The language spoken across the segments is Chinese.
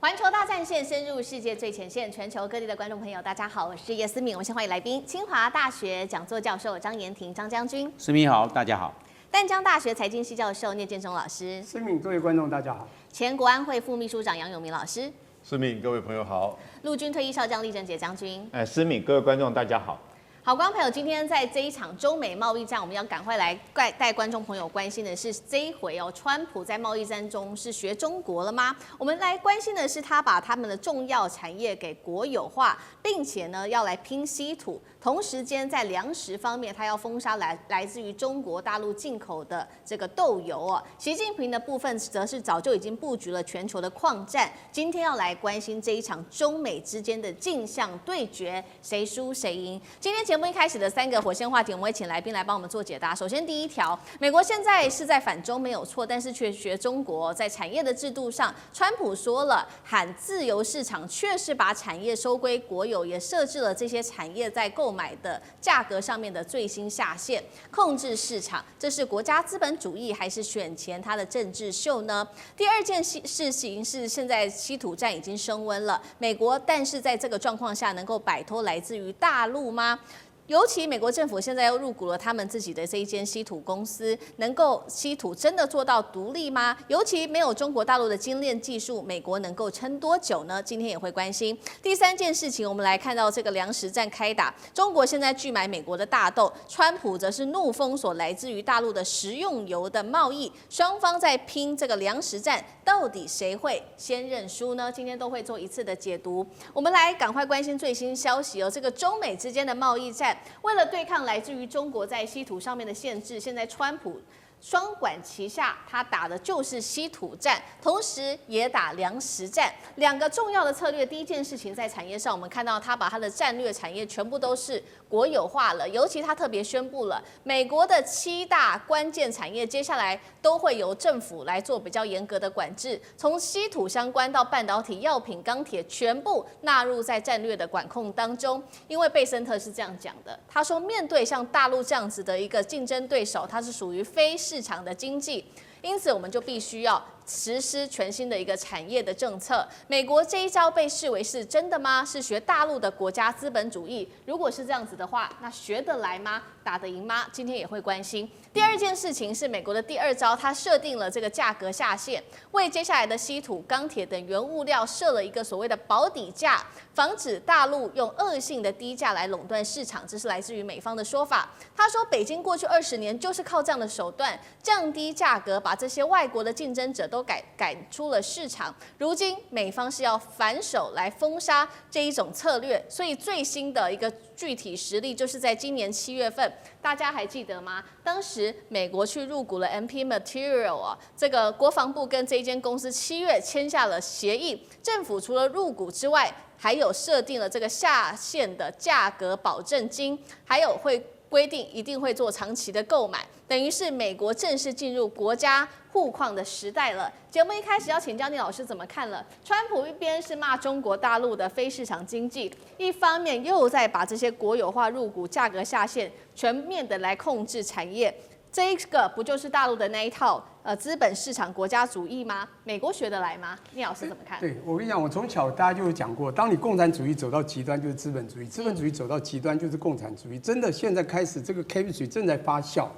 环球大战线深入世界最前线，全球各地的观众朋友，大家好，我是叶思敏。我们先欢迎来宾，清华大学讲座教授张延廷张将军，思敏好，大家好。淡江大学财经系教授聂建中老师，思敏，各位观众大家好。前国安会副秘书长杨永明老师，思敏，各位朋友好。陆军退役少将厉正杰将军，思敏，各位观众大家好。好，观众朋友，今天在这一场中美贸易战，我们要赶快来带观众朋友关心的是这一回哦，川普在贸易战中是学中国了吗？我们来关心的是他把他们的重要产业给国有化，并且呢要来拼稀土，同时间在粮食方面，他要封杀来自于中国大陆进口的这个豆油哦。习近平的部分则是早就已经布局了全球的矿战，今天要来关心这一场中美之间的镜像对决，谁输谁赢？今天节目一开始的3个火线话题，我们会请来宾来帮我们做解答。首先第一条，美国现在是在反中没有错，但是却学中国，在产业的制度上，川普说了喊自由市场，却是把产业收归国有，也设置了这些产业在购买的价格上面的最新下限，控制市场，这是国家资本主义还是选前他的政治秀呢？第二件事情是现在稀土战已经升温了，美国但是在这个状况下能够摆脱来自于大陆吗？尤其美国政府现在又入股了他们自己的这一间稀土公司，能够稀土真的做到独立吗？尤其没有中国大陆的精炼技术，美国能够撑多久呢？今天也会关心。第三件事情，我们来看到这个粮食战开打，中国现在拒买美国的大豆，川普则是怒封锁来自于大陆的食用油的贸易，双方在拼这个粮食战，到底谁会先认输呢？今天都会做一次的解读。我们来赶快关心最新消息哦，这个中美之间的贸易战。为了对抗来自于中国在稀土上面的限制，现在川普双管齐下，他打的就是稀土战，同时也打粮食战，两个重要的策略。第一件事情在产业上，我们看到他把他的战略产业全部都是国有化了，尤其他特别宣布了美国的7大关键产业，接下来都会由政府来做比较严格的管制，从稀土相关到半导体、药品、钢铁，全部纳入在战略的管控当中。因为贝森特是这样讲的，他说面对像大陆这样子的一个竞争对手，它是属于非市场的经济，因此我们就必须要实施全新的一个产业的政策。美国这一招被视为是真的吗？是学大陆的国家资本主义？如果是这样子的话，那学得来吗？打得赢吗？今天也会关心。第二件事情是美国的第二招，它设定了这个价格下限，为接下来的稀土、钢铁等原物料设了一个所谓的保底价，防止大陆用恶性的低价来垄断市场。这是来自于美方的说法。他说，北京过去20年就是靠这样的手段降低价格，把这些外国的竞争者都赶出了市场。如今美方是要反手来封杀这一种策略，所以最新的一个具体实例就是在今年7月份，大家还记得吗？当时美国去入股了 MP Material 啊，这个国防部跟这一间公司7月签下了协议，政府除了入股之外，还有设定了这个下限的价格保证金，还有会规定一定会做长期的购买，等于是美国正式进入国家互矿的时代了。节目一开始要请教聂老师怎么看了？川普一边是骂中国大陆的非市场经济，一方面又在把这些国有化入股、价格下限全面的来控制产业。这个不就是大陆的那一套资本市场国家主义吗？美国学得来吗？聂老师怎么看？对，我跟你讲，我从小大家就有讲过，当你共产主义走到极端就是资本主义，资本主义走到极端就是共产主义。真的，现在开始这个 chemistry 正在发酵。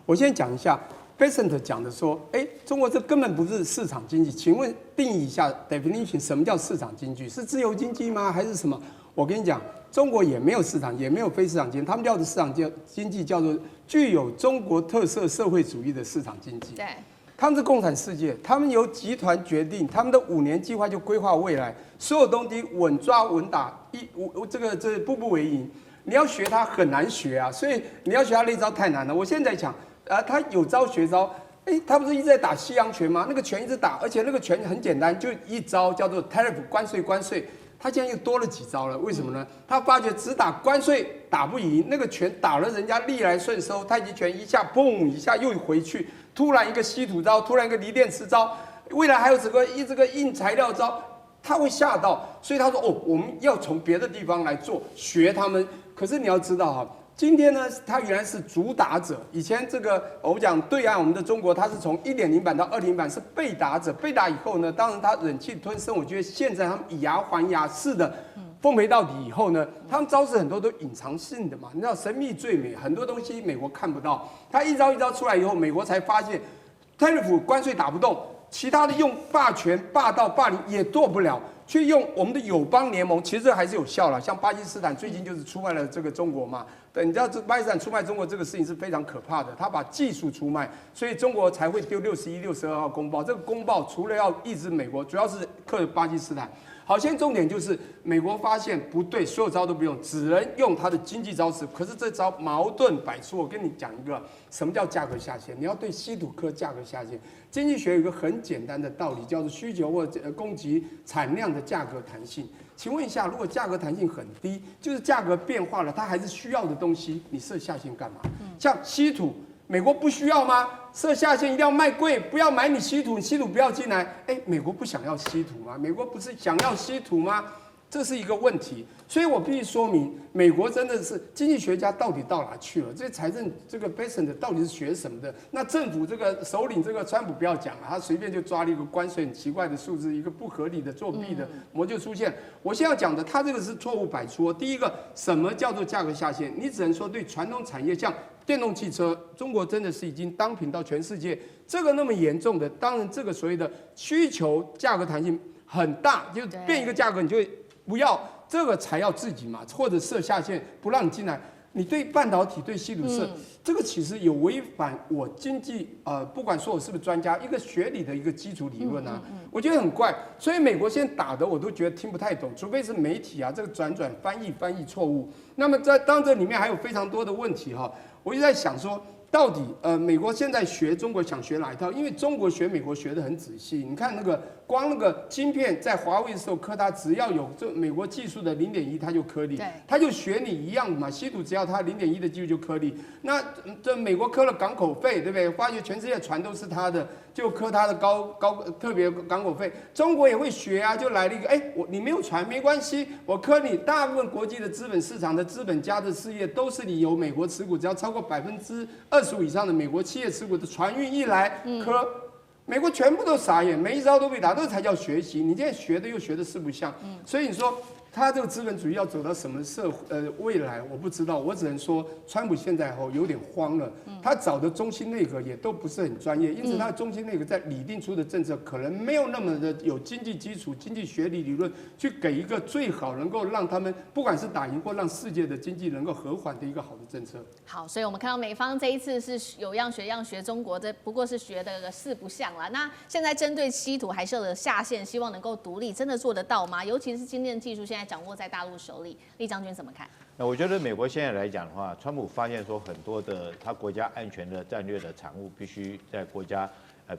我先讲一下 Besant 讲的说，中国这根本不是市场经济。请问定义一下 definition， 什么叫市场经济？是自由经济吗？还是什么？我跟你讲，中国也没有市场，也没有非市场经济，他们要的市场经济叫做具有中国特色社会主义的市场经济。对，他们是共产世界，他们由集团决定，他们的5年计划就规划未来，所有东西稳抓稳打，这步步为营。你要学它很难学啊，所以你要学它那招太难了。我现在讲，他有招学招。他不是一直在打西洋拳吗？那个拳一直打，而且那个拳很简单，就一招叫做 tariff 关税。他现在又多了几招了，为什么呢？他发觉只打关税打不赢，那个拳打了人家逆来顺受，太极拳一下嘣一下又回去，突然一个稀土招，突然一个锂电池招，未来还有这个硬材料招，他会吓到，所以他说我们要从别的地方来做学他们。可是你要知道今天呢，它原来是主打者。以前这个我讲对岸我们的中国，它是从1.0版到2.0版是被打者，被打以后呢，当然它忍气吞声。我觉得现在他们以牙还牙似的奉陪到底以后呢，他们招式很多都隐藏性的嘛，你知道神秘最美，很多东西美国看不到。它一招一招出来以后，美国才发现，特朗普关税打不动，其他的用霸权、霸道、霸凌也做不了。去用我们的友邦联盟，其实这还是有效了。像巴基斯坦最近就是出卖了这个中国嘛，对，你知道这巴基斯坦出卖中国这个事情是非常可怕的，他把技术出卖，所以中国才会丢61、62号公报。这个公报除了要抑制美国，主要是克巴基斯坦。好，现在重点就是美国发现不对，所有招都不用，只能用它的经济招式。可是这招矛盾百出。我跟你讲一个，什么叫价格下限？你要对稀土科价格下限。经济学有一个很简单的道理，叫做需求或供给产量的价格弹性。请问一下，如果价格弹性很低，就是价格变化了，它还是需要的东西，你设下限干嘛？像稀土。美国不需要吗？设下限一定要卖贵，不要买你稀土，你稀土不要进来。美国不想要稀土吗？美国不是想要稀土吗？这是一个问题，所以我必须说明，美国真的是经济学家到底到哪去了？这财政这个 Bessent 到底是学什么的？那政府这个首领这个川普不要讲了，他随便就抓了一个关税很奇怪的数字，一个不合理的作弊的模就出现。我现在要讲的，他这个是错误百出。第一个，什么叫做价格下限？你只能说对传统产业像电动汽车，中国真的是已经当平到全世界，这个那么严重的，当然这个所谓的需求价格弹性很大，就变一个价格你就会不要，这个才要自己嘛，或者设下限不让你进来。你对半导体、对稀土设，这个其实有违反我经济不管说我是不是专家，一个学理的一个基础理论啊，我觉得很怪。所以美国现在打的我都觉得听不太懂，除非是媒体啊这个转翻译错误。那么当这里面还有非常多的问题哈，我就在想说。到底美国现在学中国想学哪一套？因为中国学美国学得很仔细。你看光那个晶片在华为的时候刻它，只要有这美国技术的0.1，它就颗粒，它就学你一样的嘛。稀土只要它0.1的技术就颗粒。那这美国刻了港口费，对不对？发觉全世界船都是它的，就刻它的特别港口费。中国也会学啊，就来了一个，你没有船没关系，我刻你。大部分国际的资本市场的资本家的事业都是你有美国持股，只要超过25%以上的美国企业持股的船运一来，美国全部都傻眼，每一招都被打，这才叫学习。你现在学的又学的四不像，所以你说他这个资本主义要走到什么未来，我不知道，我只能说，川普现在有点慌了，他找的中心内阁也都不是很专业，因此他的中心内阁在拟定出的政策可能没有那么的有经济基础、经济学理论，去给一个最好能够让他们不管是打赢或让世界的经济能够和缓的一个好的政策。好，所以我们看到美方这一次是有样学中国，这不过是学的四不像啦。那现在针对稀土还设了下限，希望能够独立，真的做得到吗？尤其是晶片技术现在掌握在大陆手里，厉将军怎么看？那我觉得美国现在来讲的话，川普发现说很多的他国家安全的战略的产物，必须在国家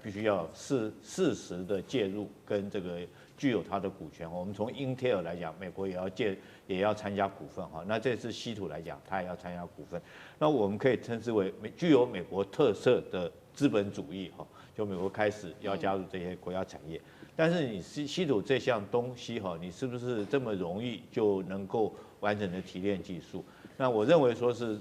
必须要适时的介入，跟这个具有它的股权。我们从 Intel 来讲，美国也要参加股份哈。那这次稀土来讲，它也要参加股份。那我们可以称之为具有美国特色的资本主义哈，就美国开始要加入这些国家产业。但是你稀土这项东西哈，你是不是这么容易就能够完整的提炼技术？那我认为说是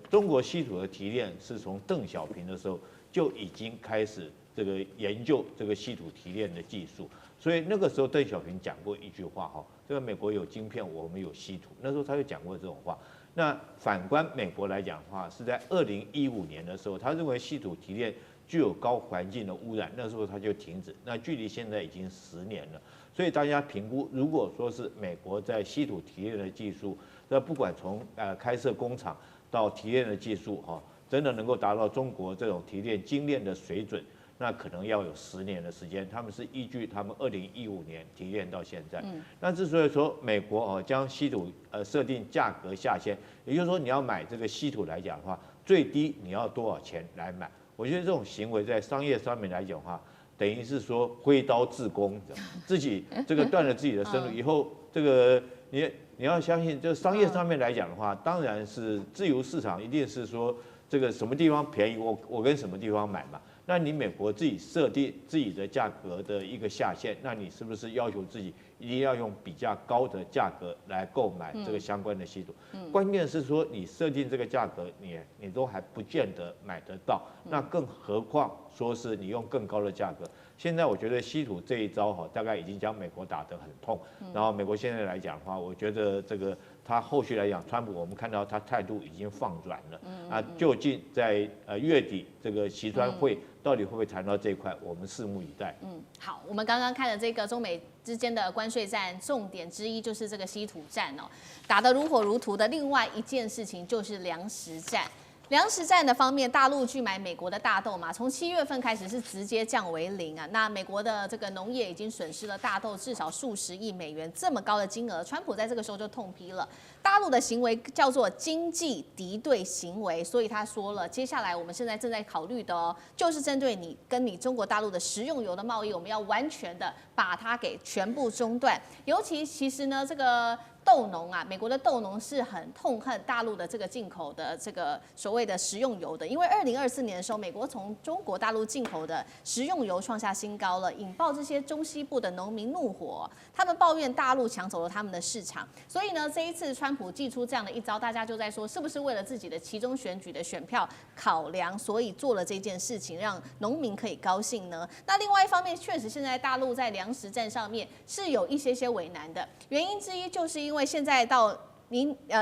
中国稀土的提炼是从邓小平的时候就已经开始这个研究这个稀土提炼的技术，所以那个时候邓小平讲过一句话哈，这个美国有晶片，我们有稀土，那时候他就讲过这种话。那反观美国来讲的话，是在2015年的时候，他认为稀土提炼具有高环境的污染，那时候它就停止。那距离现在已经10年了，所以大家评估，如果说是美国在稀土提炼的技术，那不管从开设工厂到提炼的技术哈，真的能够达到中国这种提炼精炼的水准，那可能要有10年的时间。他们是依据他们2015年提炼到现在。那之所以说美国将稀土设定价格下限，也就是说你要买这个稀土来讲的话，最低你要多少钱来买？我觉得这种行为在商业上面来讲的话，等于是说挥刀自宫，自己这个断了自己的生路。以后这个你要相信，这个商业上面来讲的话，当然是自由市场，一定是说这个什么地方便宜，我跟什么地方买嘛。那你美国自己设定自己的价格的一个下限，那你是不是要求自己一定要用比较高的价格来购买这个相关的稀土？关键是说你设定这个价格，你都还不见得买得到，那更何况说是你用更高的价格。现在我觉得稀土这一招大概已经将美国打得很痛。然后美国现在来讲的话，我觉得这个他后续来讲，川普我们看到他态度已经放软了。究竟在月底这个习川会到底会不会谈到这一块，我们拭目以待。好，我们刚刚看了这个中美之间的关税战，重点之一就是这个稀土战哦，打得如火如荼的。另外一件事情就是粮食战。粮食战的方面，大陆拒买美国的大豆嘛，从7月份开始是直接降为0啊。那美国的这个农业已经损失了大豆至少数十亿美元这么高的金额，川普在这个时候就痛批了大陆的行为叫做经济敌对行为，所以他说了，接下来我们现在正在考虑的就是针对你跟你中国大陆的食用油的贸易，我们要完全的把它给全部中断。尤其其实呢，这个豆农啊，美国的豆农是很痛恨大陆的这个进口的这个所谓的食用油的，因为2024年的时候，美国从中国大陆进口的食用油创下新高了，引爆这些中西部的农民怒火，他们抱怨大陆抢走了他们的市场。所以呢，这一次川普祭出这样的一招，大家就在说，是不是为了自己的期中选举的选票考量，所以做了这件事情，让农民可以高兴呢？那另外一方面，确实现在大陆在粮食战上面是有一些为难的，原因之一就是因为现在到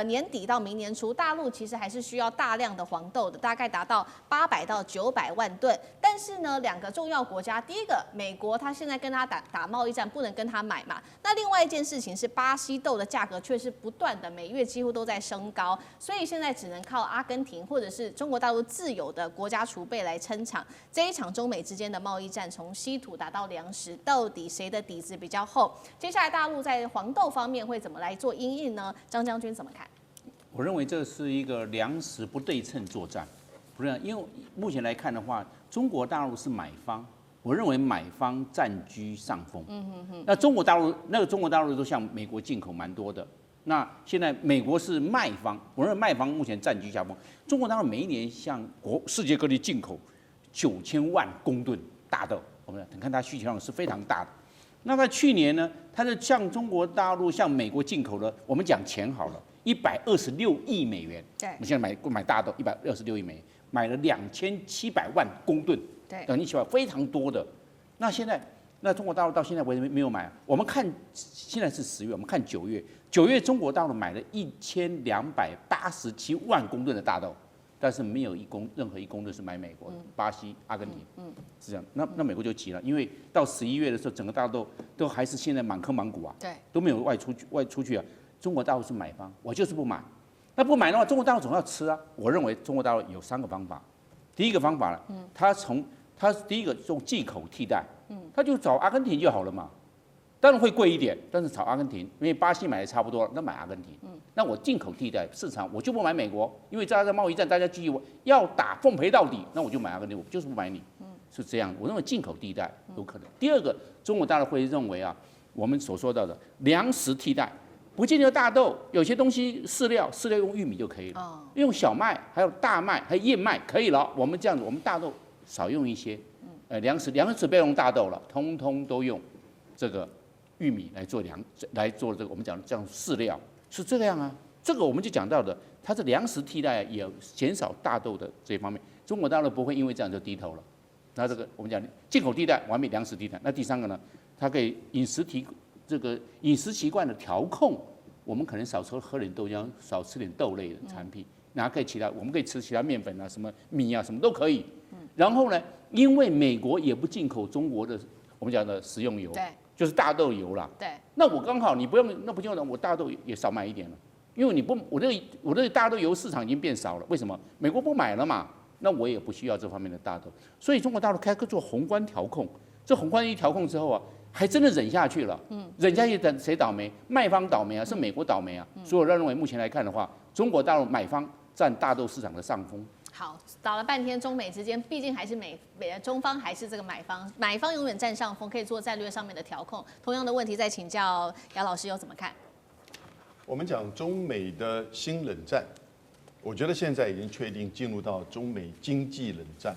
年底到明年初，大陆其实还是需要大量的黄豆的，大概达到800到900万吨。但是呢，两个重要国家，第一个美国，它现在跟他打贸易战，不能跟他买嘛。那另外一件事情是，巴西豆的价格却是不断的每月几乎都在升高，所以现在只能靠阿根廷或者是中国大陆自有的国家储备来撑场。这一场中美之间的贸易战，从稀土打到粮食，到底谁的底子比较厚？接下来大陆在黄豆方面会怎么来做因应呢？张将军怎么看？我认为这是一个粮食不对称作战，不是？因为目前来看的话，中国大陆是买方，我认为买方占据上风。那中国大陆都向美国进口蛮多的。那现在美国是卖方，我认为卖方目前占据下风。中国大陆每一年向世界各地进口9000万公吨大豆，我们看它需求量是非常大的。那在去年呢，它就向中国大陆、向美国进口了，我们讲钱好了，126亿美元。对，我们现在买大豆126亿美元，买了2700万公吨，对，等于起码非常多的。那现在，那中国大陆到现在为什么没有买？我们看现在是10月，我们看9月中国大陆买了1287万公吨的大豆。但是没有任何一公吨是买美国的，巴西、阿根廷，是这样。那美国就急了，因为到11月的时候，整个大豆都还是现在满坑满谷啊，对，都没有外出去啊。中国大陆是买方，我就是不买。那不买的话，中国大陆总要吃啊。我认为中国大陆有3个方法。第一个方法呢，它第一个用进口替代，它就找阿根廷就好了嘛。当然会贵一点，但是炒阿根廷，因为巴西买的差不多了，那买阿根廷。那我进口替代市场，我就不买美国，因为大家在贸易战，大家继续要打奉陪到底，那我就买阿根廷，我就是不买你。是这样，我认为进口替代有可能。第二个，中国大陆会认为啊，我们所说到的粮食替代，不见得大豆，有些东西饲料用玉米就可以了，用小麦、还有大麦、还有燕麦可以了。我们这样子，我们大豆少用一些，粮食不要用大豆了，通通都用这个玉米来做这个我们讲这样饲料是这样啊。这个我们就讲到的，它是粮食替代也减少大豆的这一方面，中国大陆不会因为这样就低头了。那这个我们讲进口替代完美粮食替代。那第3个呢，它可以饮食习惯的调控，我们可能少喝点豆浆，少吃点豆类的产品，然后我们可以吃其他面粉啊，什么米啊，什么都可以。然后呢，因为美国也不进口中国的我们讲的食用油，对，就是大豆油啦。对，那我刚好你不用，那不就让我大豆也少买一点了，因为你不，我这个大豆油市场已经变少了，为什么？美国不买了嘛，那我也不需要这方面的大豆，所以中国大陆开始做宏观调控，这宏观一调控之后啊，还真的忍下去了。忍下去等谁倒霉？卖方倒霉啊，是美国倒霉啊。所以我认为目前来看的话，中国大陆买方占大豆市场的上风。好，搞了半天，中美之间毕竟还是中方还是这个买方，买方永远占上风，可以做战略上面的调控。同样的问题再请教姚老师，又怎么看？我们讲中美的新冷战，我觉得现在已经确定进入到中美经济冷战。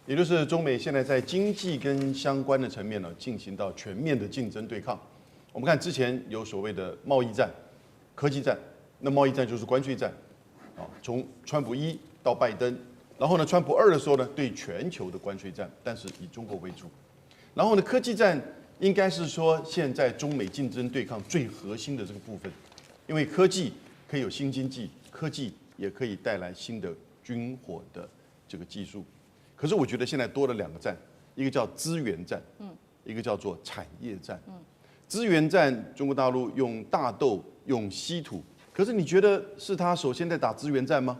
也就是中美现在在经济跟相关的层面呢，进行到全面的竞争对抗。我们看之前有所谓的贸易战、科技战，那贸易战就是关税战，从川普1到拜登，然后呢，川普2的时候呢，对全球的关税战，但是以中国为主，然后呢，科技战应该是说现在中美竞争对抗最核心的这个部分，因为科技可以有新经济，科技也可以带来新的军火的这个技术。可是我觉得现在多了2个战，一个叫资源战，一个叫做产业战。资源战，中国大陆用大豆、用稀土，可是你觉得是他首先在打资源战吗？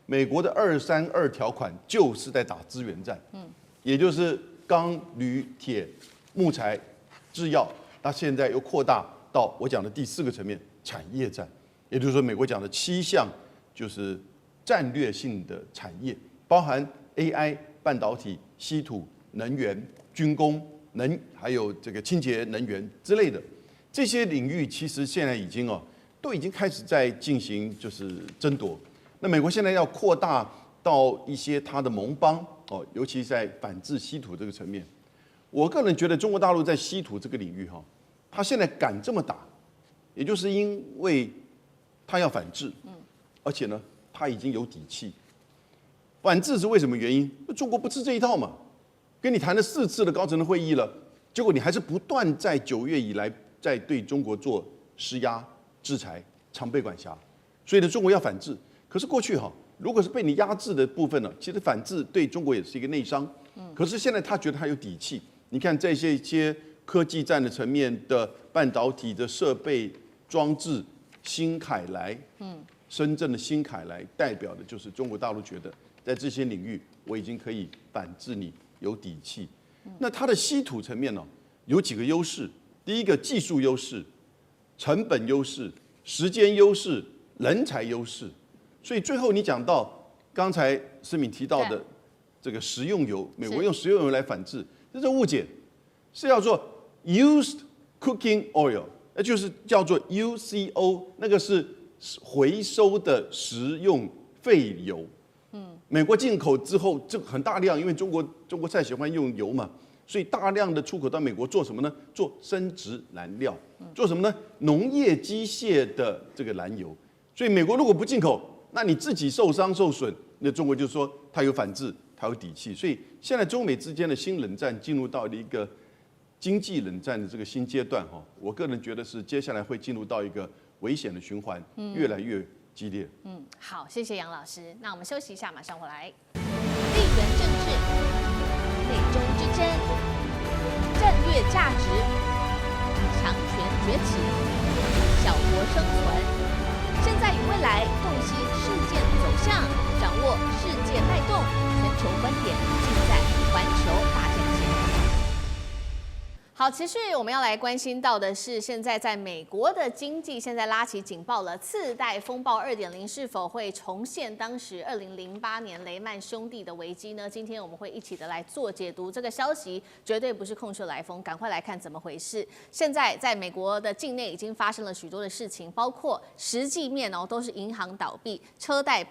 美国的232条款就是在打资源战，也就是钢、铝、铁、木材、制药，那现在又扩大到我讲的第4个层面，产业战，也就是说美国讲的7项就是战略性的产业，包含 AI、半导体、稀土、能源、军工、还有这个清洁能源之类的这些领域，其实现在都已经开始在进行就是争夺。那美国现在要扩大到一些它的盟邦尤其在反制稀土这个层面。我个人觉得中国大陆在稀土这个领域它现在敢这么打，也就是因为它要反制，而且呢，它已经有底气。反制是为什么原因？中国不吃这一套嘛，跟你谈了4次的高层的会议了，结果你还是不断在9月以来在对中国做施压、制裁、常备管辖，所以呢，中国要反制。可是过去如果是被你压制的部分呢，其实反制对中国也是一个内伤。可是现在他觉得他有底气，你看在这些科技战的层面的半导体的设备装置，新凯来，深圳的新凯来代表的就是中国大陆觉得在这些领域我已经可以反制你，有底气。那它的稀土层面有几个优势，第一个技术优势、成本优势、时间优势、人才优势。所以最后你讲到刚才思敏提到的这个食用油，美国用食用油来反制，这是误解，是要做 used cooking oil， 那就是叫做 UCO， 那个是回收的食用废油。美国进口之后，这很大量，因为中国太喜欢用油嘛，所以大量的出口到美国做什么呢？做生质燃料，做什么呢？农业机械的这个燃油。所以美国如果不进口，那你自己受伤受损，那中国就说它有反制，它有底气。所以现在中美之间的新冷战进入到了一个经济冷战的这个新阶段我个人觉得是接下来会进入到一个危险的循环，越来越激烈。好，谢谢杨老师。那我们休息一下，马上回来。地缘政治、美中之争、战略价值、强权崛起、小国生存。现在与未来，洞悉事件走向，掌握世界脉动，全球观点尽在环球大战线。好，其实我们要来关心到的是，现在在美国的经济现在拉起警报了，次贷风暴 2.0 是否会重现当时2008年雷曼兄弟的危机呢？今天我们会一起的来做解读，这个消息绝对不是空穴来风，赶快来看怎么回事。现在在美国的境内已经发生了许多的事情，包括实际面都是银行倒闭、车贷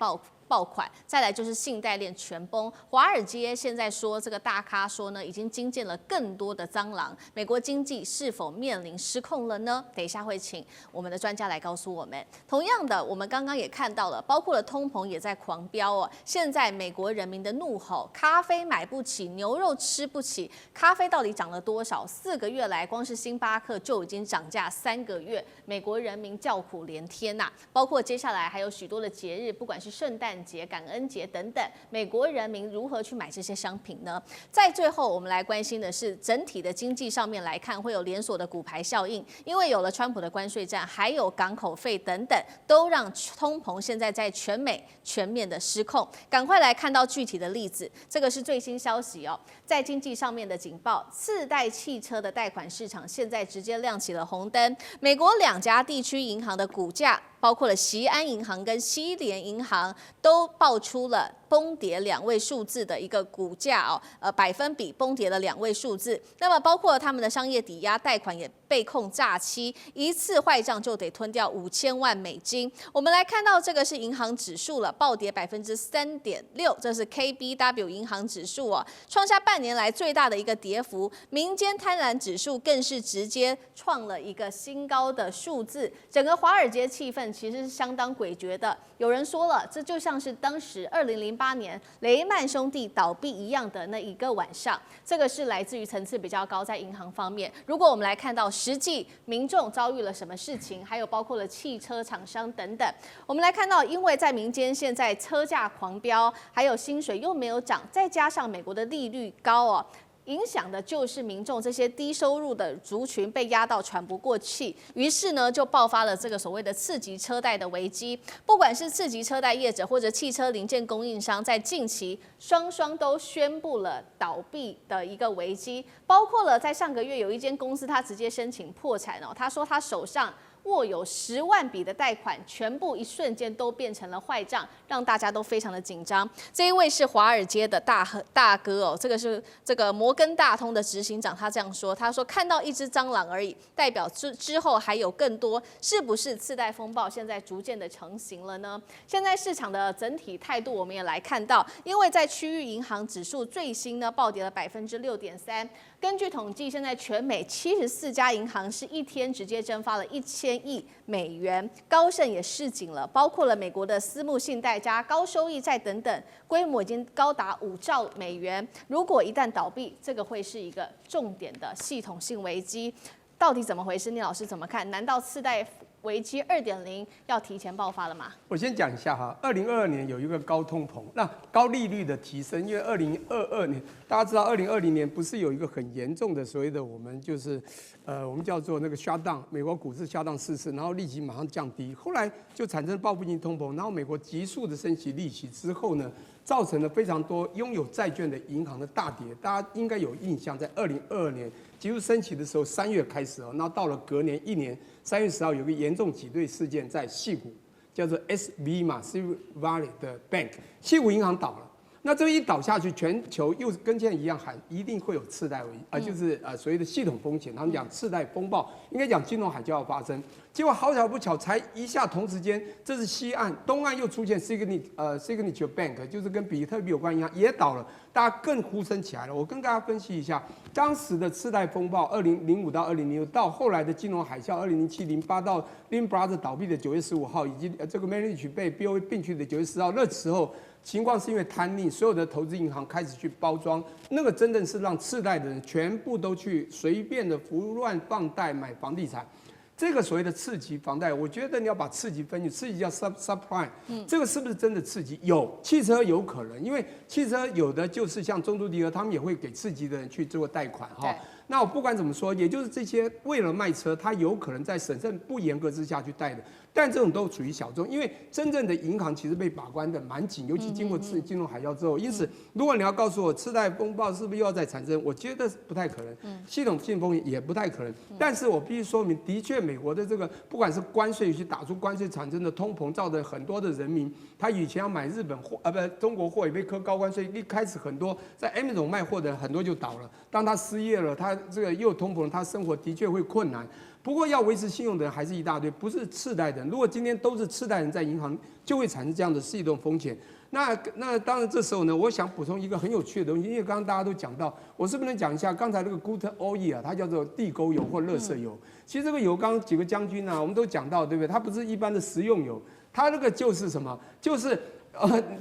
爆款，再来就是信贷链全崩。华尔街现在说，这个大咖说呢，已经惊见了更多的蟑螂。美国经济是否面临失控了呢？等一下会请我们的专家来告诉我们。同样的，我们刚刚也看到了，包括了通膨也在狂飙现在美国人民的怒吼：咖啡买不起，牛肉吃不起。咖啡到底涨了多少？4个月来，光是星巴克就已经涨价3个月，美国人民叫苦连天呐。包括接下来还有许多的节日，不管是圣诞节、感恩节等等，美国人民如何去买这些商品呢？在最后，我们来关心的是整体的经济上面来看，会有连锁的骨牌效应，因为有了川普的关税战，还有港口费等等，都让通膨现在在全美全面的失控。赶快来看到具体的例子，这个是最新消息在经济上面的警报，次贷汽车的贷款市场现在直接亮起了红灯。美国2家地区银行的股价，包括了锡安银行跟西联银行，都爆出了崩跌2位数字的一个股价哦，百分比崩跌了2位数字。那么包括他们的商业抵押贷款也被控诈欺，一次坏账就得吞掉5000万美金。我们来看到这个是银行指数了，暴跌3.6%，这是 KBW 银行指数哦，创下半年来最大的一个跌幅。民间贪婪指数更是直接创了一个新高的数字。整个华尔街气氛其实是相当诡谲的。有人说了，这就像是当时2008年雷曼兄弟倒闭一样的那一个晚上。这个是来自于层次比较高，在银行方面。如果我们来看到实际民众遭遇了什么事情，还有包括了汽车厂商等等，我们来看到，因为在民间现在车价狂飙，还有薪水又没有涨，再加上美国的利率高哦。影响的就是民众这些低收入的族群被压到喘不过气，于是呢就爆发了这个所谓的次级车贷的危机。不管是次级车贷业者或者汽车零件供应商，在近期双都宣布了倒闭的一个危机，包括了在上个月有一间公司，它直接申请破产哦，他说他手上握有10万笔的贷款，全部一瞬间都变成了坏账，让大家都非常的紧张。这一位是华尔街的大哥哦，这个是这个摩根大通的执行长，他这样说，他说看到一只蟑螂而已，代表之后还有更多，是不是次贷风暴现在逐渐的成型了呢？现在市场的整体态度我们也来看到，因为在区域银行指数最新呢暴跌了6.3%。根据统计，现在全美74家银行是一天直接蒸发了1000亿美元，高盛也示警了，包括了美国的私募信贷加高收益债等等，规模已经高达5兆美元。如果一旦倒闭，这个会是一个重点的系统性危机。到底怎么回事？聂老师怎么看？难道次贷危机2.0要提前爆发了吗？我先讲一下哈，2022年有一个高通膨，那高利率的提升，因为2022年大家知道，2020年不是有一个很严重的所谓的我们就是我们叫做那个 shutdown， 美国股市 shutdown 4次，然后利息马上降低，后来就产生报复性通膨，然后美国急速的升息利息之后呢，造成了非常多拥有债券的银行的大跌。大家应该有印象，在2022年急速升息的时候，3月开始哦，然后到了隔年1年3月10号有个严重挤兑事件在矽谷，叫做 SV 嘛 ，Silver Valley 的 Bank， 矽谷银行倒了。那这一倒下去，全球又跟现在一样喊一定会有次贷危就是所谓的系统风险。他们讲次贷风暴，应该讲金融海啸要发生。结果好巧不巧，才一下同时间，这是西岸，东岸又出现 Signature Bank， 就是跟比特币有关银行也倒了，大家更呼声起来了。我跟大家分析一下，当时的次贷风暴，2005到2006，到后来的金融海啸，2007、08到 Lehman Brothers 倒闭的9月15号，以及这个 Merrill Lynch 被 BOE 并去的9月10号，那时候。情况是因为贪吝，所有的投资银行开始去包装，那个真正是让次贷的人全部都去随便的胡乱放贷买房地产。这个所谓的次级房贷，我觉得你要把次级分析，次级叫 subprime， 这个是不是真的次级？有，汽车有可能，因为汽车有的就是像中途迪额，他们也会给次级的人去做贷款哈。那我不管怎么说，也就是这些为了卖车，他有可能在审慎不严格之下去贷的。但这种都属于小众，因为真正的银行其实被把关的蛮紧，尤其经过金融海啸之后。因此，如果你要告诉我次贷风暴是不是又要再产生，我觉得不太可能，系统性风险也不太可能。但是我必须说明，的确美国的这个不管是关税去打出关税产生的通膨，造成很多的人民，他以前要买日本货中国货也被课高关税，一开始很多在 Amazon 卖货的人很多就倒了。当他失业了，他这个又通膨，他生活的确会困难。不过要维持信用的人还是一大堆，不是次贷的人。如果今天都是次贷人在银行，就会产生这样的系统风险。那当然这时候呢，我想补充一个很有趣的东西，因为刚刚大家都讲到，我是不是能讲一下刚才那个 good oil 啊，它叫做地沟油或垃圾油。其实这个油刚刚几个将军啊，我们都讲到，对不对？它不是一般的食用油，它那个就是什么？就是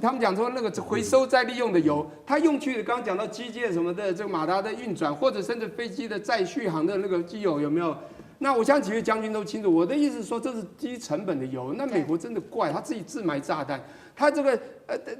他们讲说那个回收再利用的油，它用去刚刚讲到机械什么的，这个马达的运转，或者甚至飞机的载续航的那个机油有没有？那我相信几位将军都清楚，我的意思是说这是低成本的油。那美国真的怪，他自己自埋炸弹，他这个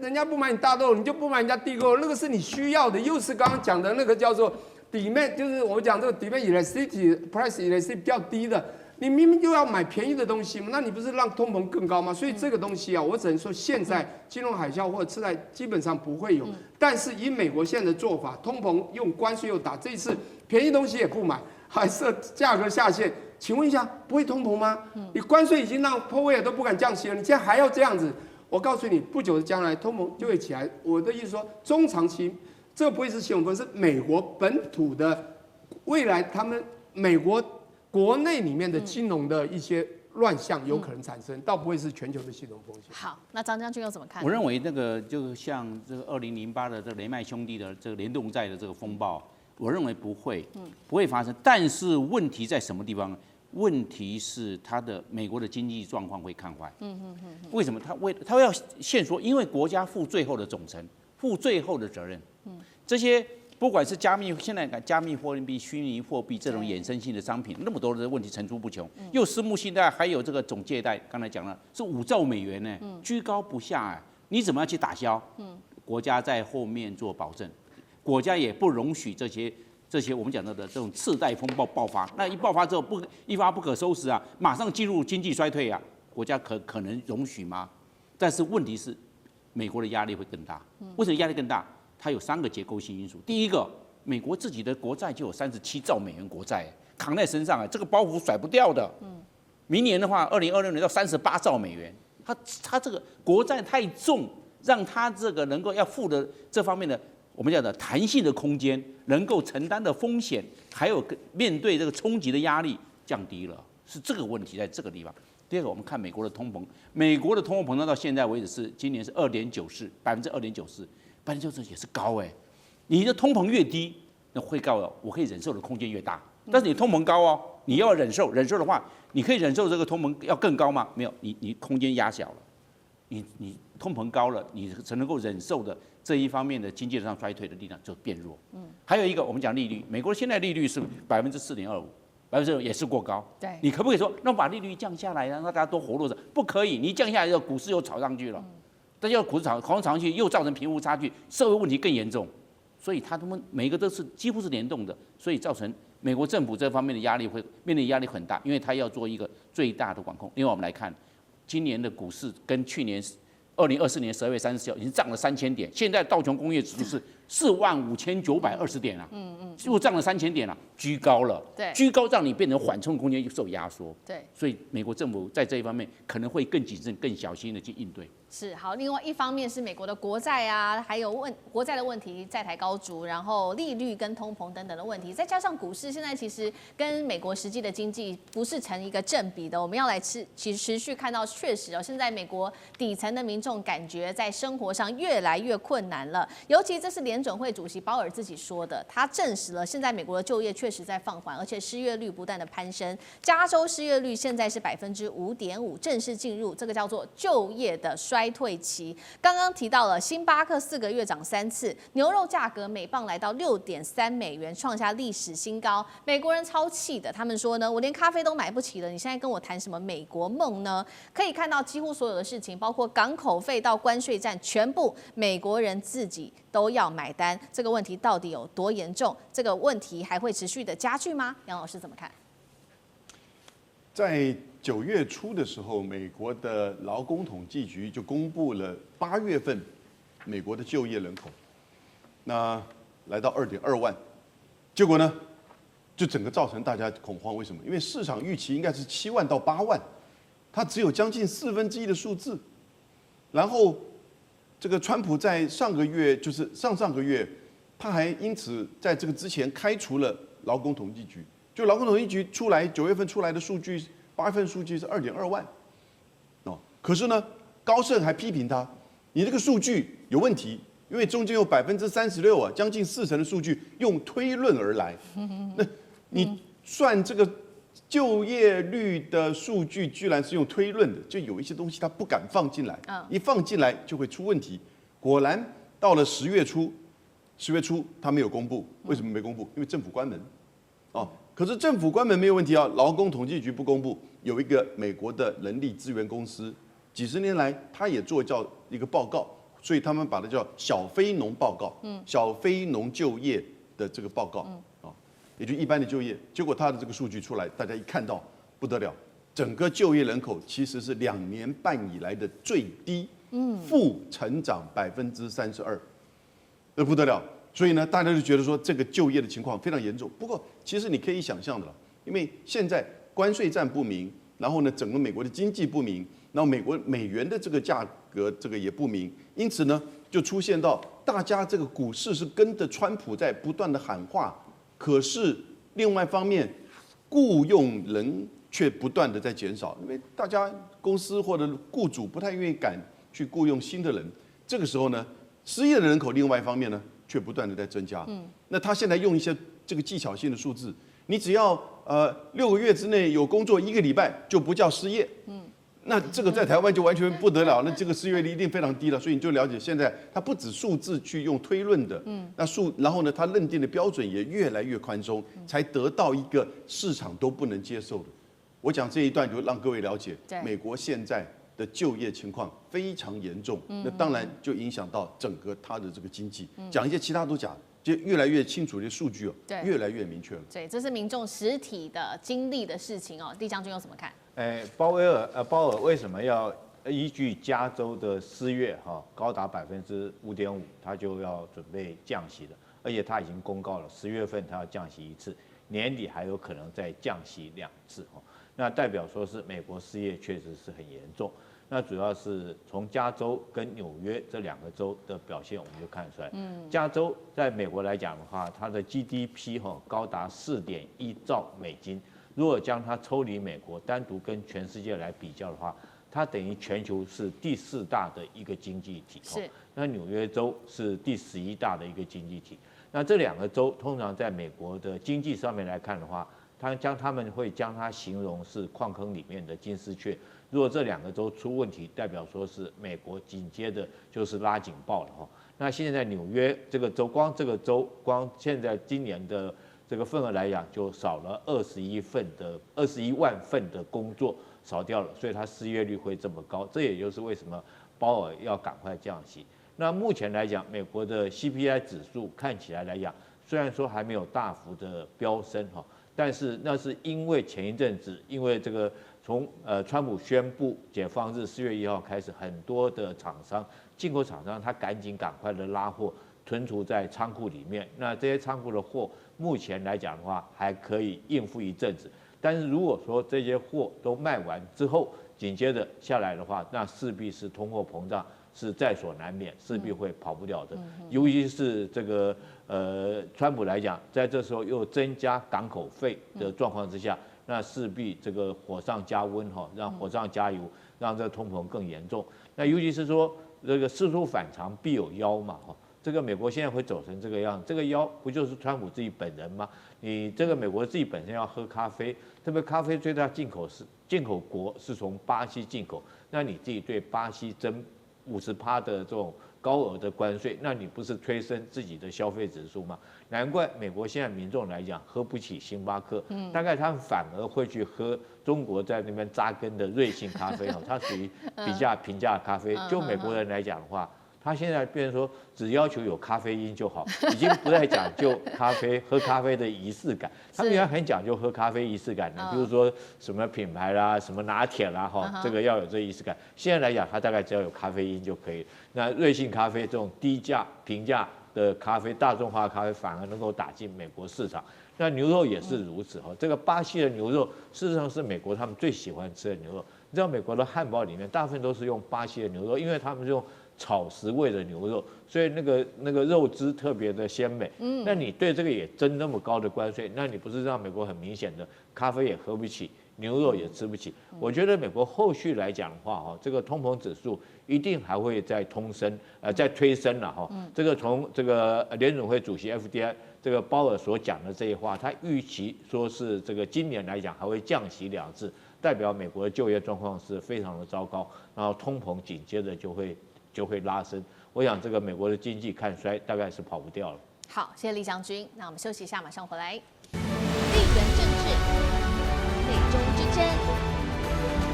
人家不买你大豆，你就不买人家地沟，那个是你需要的，又是刚刚讲的那个叫做 demand， 就是我讲这个 demand electricity price electricity 比较低的，你明明就要买便宜的东西嘛，那你不是让通膨更高吗？所以这个东西啊，我只能说现在金融海啸或者次贷基本上不会有，但是以美国现在的做法，通膨用关税又打，这一次便宜东西也不买。还设价格下限，请问一下，不会通膨吗？你关税已经让鲍威尔都不敢降息了，你现在还要这样子？我告诉你，不久的将来通膨就会起来。我的意思说，中长期这不会是新闻风，是美国本土的未来，他们美国国内里面的金融的一些乱象有可能产生，倒不会是全球的系统风险。好，那张将军又怎么看？我认为那个就像这个2008的这个雷曼兄弟的这个联动债的这个风暴，我认为不会发生。但是问题在什么地方呢？问题是美国的经济状况会看坏。为什么？他要限缩，因为国家负最后的总成，负最后的责任。这些不管是现在加密货币、虚拟货币这种衍生性的商品，那么多的问题层出不穷。又私募信贷，还有这个总借贷，刚才讲了是5兆美元呢，居高不下啊！你怎么样去打消？国家在后面做保证，国家也不容许这些我们讲到的这种次贷风暴爆发。那一爆发之后一发不可收拾啊，马上进入经济衰退啊，国家可能容许吗？但是问题是，美国的压力会更大。为什么压力更大？它有3个结构性因素。第一个，美国自己的国债就有37兆美元国债，扛在身上啊，这个包袱甩不掉的。明年的话，2026年到38兆美元，它这个国债太重，让它这个能够要付的这方面的我们讲的弹性的空间，能够承担的风险，还有面对这个冲击的压力降低了，是这个问题在这个地方。第二个，我们看美国的通膨，美国的通货膨胀到现在为止今年是2.94%，2.94%，也是高哎。你的通膨越低，那会高了，我可以忍受的空间越大。但是你通膨高哦，你要忍受的话，你可以忍受这个通膨要更高吗？没有，你空间压小了，你通膨高了，你才能够忍受的这一方面的经济上衰退的力量就变弱。还有一个我们讲利率，美国现在利率是4.25%，也是过高。对，你可不可以说那把利率降下来，让大家多活络着？不可以，你降下来之后，股市又炒上去了。但要股市炒上去，又造成贫富差距，社会问题更严重。所以们每一个都是几乎是联动的，所以造成美国政府这方面的压力会面临压力很大，因为它要做一个最大的管控。另外我们来看，今年的股市跟去年2024年12月30号已经涨了3000点，现在道琼工业指数是45920点啊，又涨了3000点了，居高了，对，居高让你变成缓冲空间受压缩，对，所以美国政府在这一方面可能会更谨慎、更小心的去应对。是好，另外一方面是美国的国债啊，还有国债的问题，债台高筑，然后利率跟通膨等等的问题，再加上股市现在其实跟美国实际的经济不是成一个正比的，我们要来持续看到，确实现在美国底层的民众感觉在生活上越来越困难了，尤其这是联准会主席鲍尔自己说的，他证实了现在美国的就业确实在放缓，而且失业率不断的攀升，加州失业率现在是5.5%，正式进入这个叫做就业的衰退期。刚刚提到了星巴克4个月涨3次，牛肉价格每磅来到6.3美元，创下历史新高。美国人超气的，他们说呢，我连咖啡都买不起了，你现在跟我谈什么美国梦呢？可以看到几乎所有的事情，包括港口费到关税战，全部美国人自己都要买单。这个问题到底有多严重？这个问题还会持续的加剧吗？杨老师怎么看？在9月初的时候，美国的劳工统计局就公布了8月份美国的就业人口，那来到2.2万，结果呢，就整个造成大家恐慌。为什么？因为市场预期应该是7万到8万，它只有将近1/4的数字。然后，这个川普在上个月，就是上个月，他还因此在这个之前开除了劳工统计局。就劳工统计局出来9月份出来的数据，8月份数据是2.2万，哦，可是呢，高盛还批评他，你这个数据有问题，因为中间有36%啊，将近40%的数据用推论而来，那你算这个就业率的数据居然是用推论的，就有一些东西他不敢放进来，一放进来就会出问题。果然到了10月初他没有公布，为什么没公布？因为政府关门，哦。可是政府关门没有问题啊，劳工统计局不公布，有一个美国的人力资源公司，几十年来他也做叫一个报告，所以他们把它叫小非农报告，小非农就业的这个报告，也就一般的就业，结果他的这个数据出来，大家一看到不得了，整个就业人口其实是2年半以来的最低，负成长32%，那不得了。所以呢，大家就觉得说这个就业的情况非常严重。不过，其实你可以想象的了，因为现在关税战不明，然后呢，整个美国的经济不明，然后美元的这个价格这个也不明，因此呢，就出现到大家这个股市是跟着川普在不断的喊话，可是另外一方面，雇佣人却不断的在减少，因为大家公司或者雇主不太愿意敢去雇佣新的人，这个时候呢，失业的人口另外一方面呢，却不断的在增加。那他现在用一些这个技巧性的数字，你只要6个月之内有工作1个礼拜就不叫失业。那这个在台湾就完全不得了，那这个失业率一定非常低了。所以你就了解现在它不止数字去用推论的，然后呢，它认定的标准也越来越宽松，才得到一个市场都不能接受的。我讲这一段就让各位了解，美国现在的就业情况非常严重，那当然就影响到整个它的这个经济。讲一些其他都假，就越来越清楚的数据越来越明确了。对，这是民众实体的经历的事情哦。厉将军又怎么看？鲍尔为什么要依据加州的失业高达5.5%，他就要准备降息了，而且他已经公告了10月份他要降息1次，年底还有可能再降息2次那代表说是美国失业确实是很严重。那主要是从加州跟纽约这2个州的表现，我们就看出来。加州在美国来讲的话，它的 GDP 高达4.1兆美金。如果将它抽离美国，单独跟全世界来比较的话，它等于全球是第4大的一个经济体。是。那纽约州是第11大的一个经济体。那这2个州通常在美国的经济上面来看的话，他们会将它形容是矿坑里面的金丝雀。如果这2个州出问题，代表说是美国紧接着就是拉警报了那现在纽约这个州，光现在今年的这个份额来讲，就少了21万份的工作少掉了，所以它失业率会这么高。这也就是为什么鲍尔要赶快降息。那目前来讲，美国的 CPI 指数看起来来讲，虽然说还没有大幅的飙升但是那是因为前一阵子，因为这个从川普宣布解放日4月1号开始，很多的进口厂商他赶快的拉货囤储在仓库里面。那这些仓库的货目前来讲的话，还可以应付一阵子。但是如果说这些货都卖完之后，紧接着下来的话，那势必是通货膨胀是在所难免，势必会跑不掉的。尤其是这个川普来讲，在这时候又增加港口费的状况之下，那势必这个火上加温让火上加油，让这个通膨更严重。那尤其是说这个事出反常必有妖嘛这个美国现在会走成这个样，这个妖不就是川普自己本人吗？你这个美国自己本身要喝咖啡，特别咖啡最大进口国是从巴西进口，那你自己对巴西征50%的这种高额的关税，那你不是推升自己的消费指数吗？难怪美国现在民众来讲喝不起星巴克，大概他们反而会去喝中国在那边扎根的瑞幸咖啡它属于比较平价的咖啡。就美国人来讲的话，他现在变成说只要求有咖啡因就好，已经不再讲究喝咖啡的仪式感。他们原来很讲究喝咖啡仪式感的，比如说什么品牌啦、什么拿铁啦这个要有这仪式感。现在来讲，它大概只要有咖啡因就可以。那瑞幸咖啡这种低价平价的咖啡，大众化咖啡反而能够打进美国市场。那牛肉也是如此这个巴西的牛肉事实上是美国他们最喜欢吃的牛肉。你知道美国的汉堡里面大部分都是用巴西的牛肉，因为他们是用草食味的牛肉，所以那个肉汁特别的鲜美。那你对这个也征那么高的关税，那你不是让美国很明显的咖啡也喝不起，牛肉也吃不起？我觉得美国后续来讲的话这个通膨指数一定还会再再推升了这个从这个联准会主席 FDI 这个鲍尔所讲的这些话，他预期说是这个今年来讲还会降息2次，代表美国的就业状况是非常的糟糕，然后通膨紧接着就会拉升。我想这个美国的经济看衰大概是跑不掉了。好，谢谢厉将军。那我们休息一下，马上回来。地缘政治、美中之争、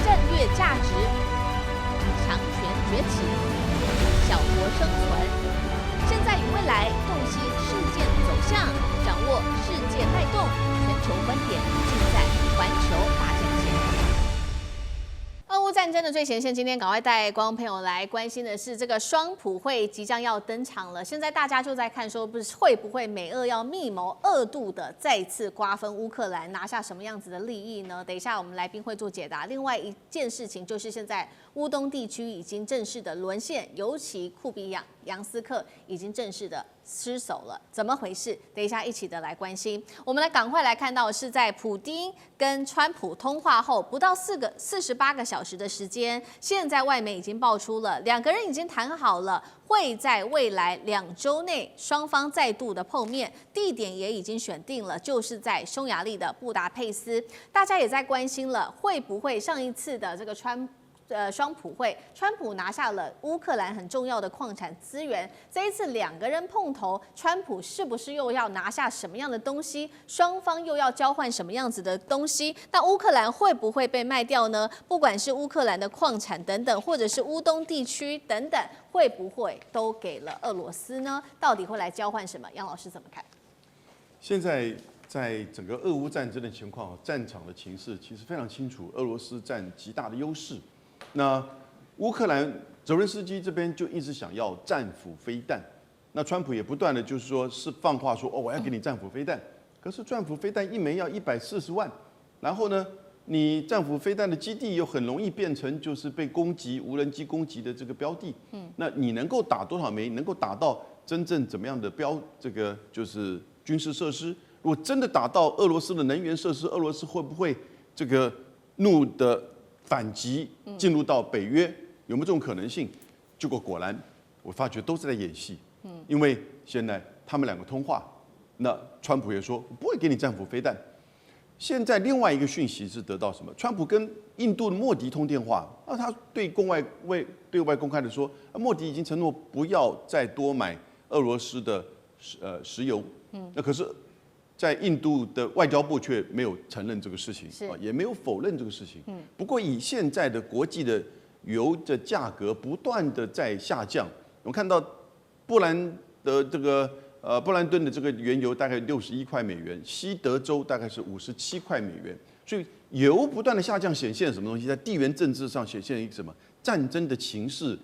战略价值、强权崛起、小国生存，现在与未来洞悉事件走向，掌握世界脉动，全球观点尽在环球大战线。俄乌战战争的最前线，今天赶快带观众朋友来关心的是这个双普会即将要登场了。现在大家就在看说，不是会不会美俄要密谋2度的再次瓜分乌克兰，拿下什么样子的利益呢？等一下我们来宾会做解答。另外一件事情就是现在乌东地区已经正式的沦陷，尤其库比扬斯克已经正式的失守了，怎么回事？等一下一起的来关心。我们来赶快来看到是在普丁跟川普通话后不到48个小时的时间，现在外媒已经爆出了2个人已经谈好了，会在未来2周内双方再度的碰面，地点也已经选定了，就是在匈牙利的布达佩斯。大家也在关心了，会不会上一次的这个双普会，川普拿下了乌克兰很重要的矿产资源。这一次2个人碰头，川普是不是又要拿下什么样的东西？双方又要交换什么样子的东西？那乌克兰会不会被卖掉呢？不管是乌克兰的矿产等等，或者是乌东地区等等，会不会都给了俄罗斯呢？到底会来交换什么？杨老师怎么看？现在在整个俄乌战争的情况，战场的情势其实非常清楚，俄罗斯占极大的优势。那乌克兰泽连斯基这边就一直想要战斧飞弹，那川普也不断的就是说是放话说我要给你战斧飞弹，可是战斧飞弹一枚要140万，然后呢，你战斧飞弹的基地又很容易变成就是被攻击无人机攻击的这个标的，那你能够打多少枚，能够打到真正怎么样的这个就是军事设施？如果真的打到俄罗斯的能源设施，俄罗斯会不会这个怒的反击进入到北约，有没有这种可能性？结果果然，我发觉都是在演戏。因为现在他们2个通话，那川普也说不会给你战斧飞弹。现在另外一个讯息是得到什么？川普跟印度的莫迪通电话，他对外公开的说，莫迪已经承诺不要再多买俄罗斯的石油。那可是，在印度的外交部却没有承认这个事情，也没有否认这个事情。不过以现在的国际的油的价格不断的在下降，我们看到布兰顿的这个原油大概61块美元，西德州大概是57块美元，所以油不断的下降，显现什么东西？在地缘政治上显现一个什么？战争的情势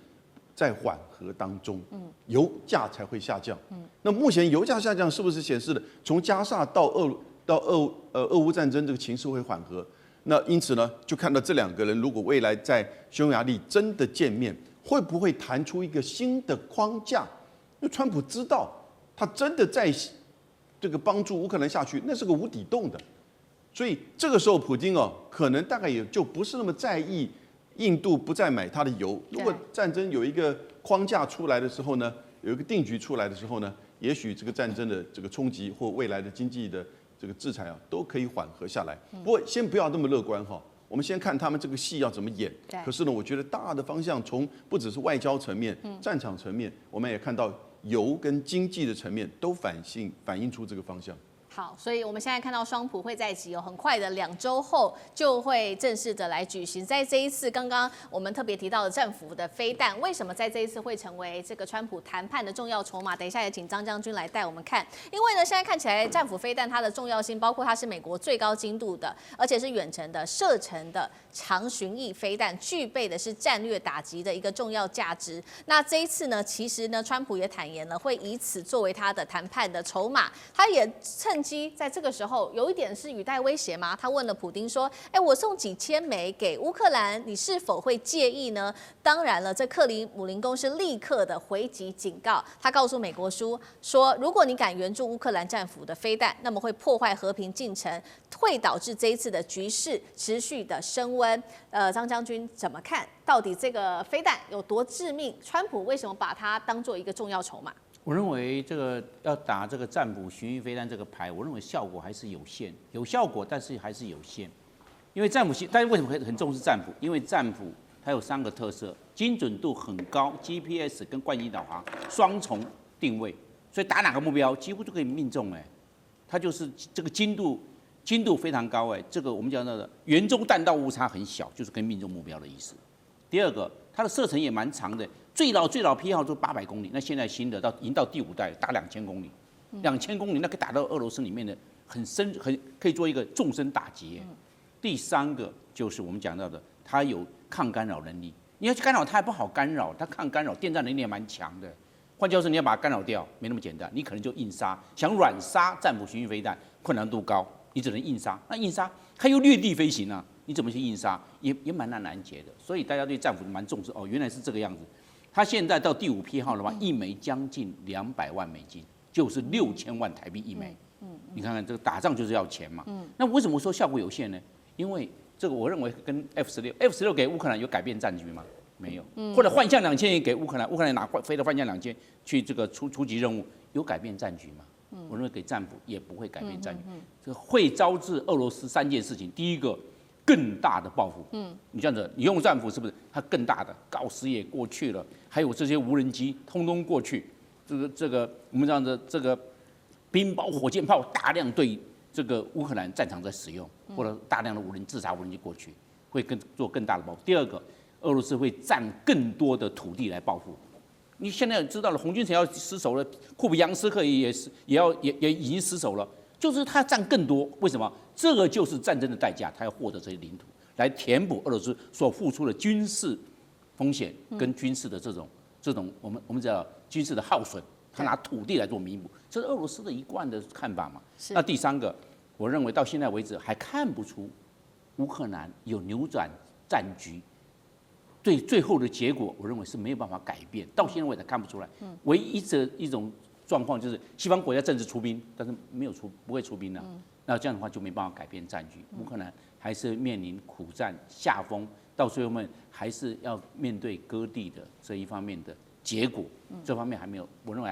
在缓和当中，油价才会下降。那目前油价下降是不是显示了从加沙到俄乌战争这个情势会缓和？那因此呢，就看到这2个人如果未来在匈牙利真的见面，会不会谈出一个新的框架？因为川普知道他真的在这个帮助乌克兰下去，那是个无底洞的。所以这个时候，普丁可能大概也就不是那么在意印度不再买他的油。如果战争有一个框架出来的时候呢，有一个定局出来的时候呢，也许这个战争的这个冲击或未来的经济的这个制裁都可以缓和下来。不过先不要那么乐观哈，我们先看他们这个戏要怎么演。可是呢，我觉得大的方向从不只是外交层面、战场层面，我们也看到油跟经济的层面都反映出这个方向。好，所以我们现在看到双普会在一起，很快的2周后就会正式的来举行。在这一次，刚刚我们特别提到的战斧的飞弹，为什么在这一次会成为这个川普谈判的重要筹码？等一下也请张将军来带我们看。因为呢，现在看起来战斧飞弹它的重要性，包括它是美国最高精度的，而且是远程的射程的长巡弋飞弹，具备的是战略打击的一个重要价值。那这一次呢，其实呢，川普也坦言了，会以此作为他的谈判的筹码。他也趁机在这个时候有一点是语带威胁吗？他问了普丁说：“我送几千枚给乌克兰，你是否会介意呢？”当然了，这克里姆林宫是立刻的回击警告，他告诉美国说：“如果你敢援助乌克兰战俘的飞弹，那么会破坏和平进程，会导致这一次的局势持续的升温。”张将军怎么看？到底这个飞弹有多致命？川普为什么把它当做一个重要筹码？我认为这个要打这个战斧巡弋飞弹这个牌，我认为效果还是有限，有效果，但是还是有限。因为战斧，大家为什么很重视战斧？因为战斧它有3个特色：精准度很高 ，GPS 跟惯性导航双重定位，所以打哪个目标几乎就可以命中。它就是这个精度非常高。这个我们讲到的圆周弹道误差很小，就是可以命中目标的意思。第2个，它的射程也蛮长的。最老批号都800公里，那现在新的已经到第5代，打2000公里，2000公里那可以打到俄罗斯里面的很深，可以做一个纵深打击。第3个就是我们讲到的，它有抗干扰能力。你要去干扰它还不好干扰，它抗干扰电战能力也蛮强的。换句话说，你要把它干扰掉，没那么简单，你可能就硬杀。想软杀战斧巡弋飞弹，困难度高，你只能硬杀。那硬杀它又掠地飞行啊，你怎么去硬杀？也蛮难解的。所以大家对战斧蛮重视哦，原来是这个样子。它现在到第5批号的话，一枚将近200万美金，就是6000万台币一枚。你看看这个打仗就是要钱嘛。那为什么说效果有限呢？因为这个我认为跟 F16 给乌克兰有改变战局吗？没有。或者幻象2000也给乌克兰，乌克兰拿飞的幻象2000去这个初级任务，有改变战局吗？我认为给战斧也不会改变战局。这个会招致俄罗斯3件事情，第一个。更大的报复，你这样子，你用战斧是不是？它更大的锆石也过去了，还有这些无人机通通过去，这个我们这样的这个冰雹、火箭炮大量对这个乌克兰战场在使用，或者大量的自杀无人机过去，会做更大的报复。第二个，俄罗斯会占更多的土地来报复。你现在知道了，红军城要失守了，库比扬斯克也已经失守了。就是他占更多，为什么？这个就是战争的代价，他要获得这些领土，来填补俄罗斯所付出的军事风险跟军事的这种我们叫军事的耗损，他拿土地来做弥补，这是俄罗斯的一贯的看法嘛。那第三个，我认为到现在为止还看不出乌克兰有扭转战局，对最后的结果，我认为是没有办法改变，到现在为止看不出来。唯一一种状况就是西方国家政治出兵，但是不会出兵了。那这样的话就没办法改变战局，乌克兰还是面临苦战下风，到最后面还是要面对割地的这一方面的结果。这方面还没有，我认为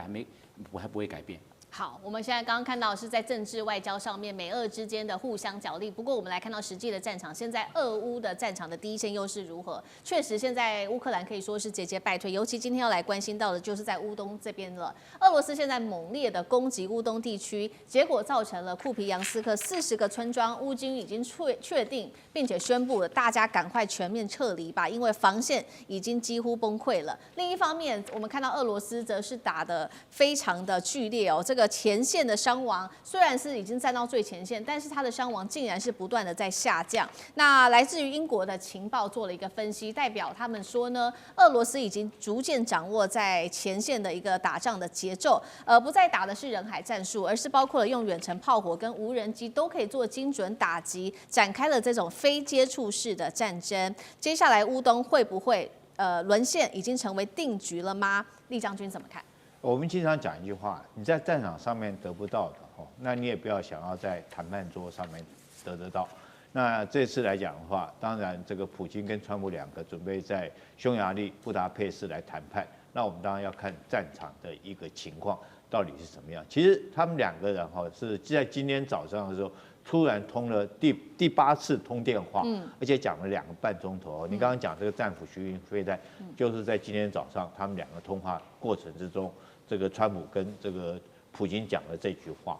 还不会改变。好，我们现在刚刚看到是在政治外交上面美俄之间的互相角力。不过我们来看到实际的战场，现在俄乌的战场的第一线又是如何？确实，现在乌克兰可以说是节节败退，尤其今天要来关心到的就是在乌东这边了。俄罗斯现在猛烈的攻击乌东地区，结果造成了库皮扬斯克40个村庄，乌军已经确定并且宣布了，大家赶快全面撤离吧，因为防线已经几乎崩溃了。另一方面，我们看到俄罗斯则是打得非常的剧烈哦，这个前线的伤亡虽然是已经站到最前线，但是它的伤亡竟然是不断的在下降。那来自于英国的情报做了一个分析，代表他们说呢，俄罗斯已经逐渐掌握在前线的一个打仗的节奏，不再打的是人海战术，而是包括了用远程炮火跟无人机都可以做精准打击，展开了这种非接触式的战争。接下来乌东会不会沦陷，已经成为定局了吗？厉将军怎么看？我们经常讲一句话：你在战场上面得不到的那你也不要想要在谈判桌上面得到。那这次来讲的话，当然这个普京跟川普两个准备在匈牙利布达佩斯来谈判，那我们当然要看战场的一个情况到底是什么样。其实他们两个人是在今天早上的时候突然通了第8次通电话，而且讲了2个半钟头。你刚刚讲这个战斧巡弋飞弹，就是在今天早上他们两个通话过程之中。这个川普跟这个普京讲了这句话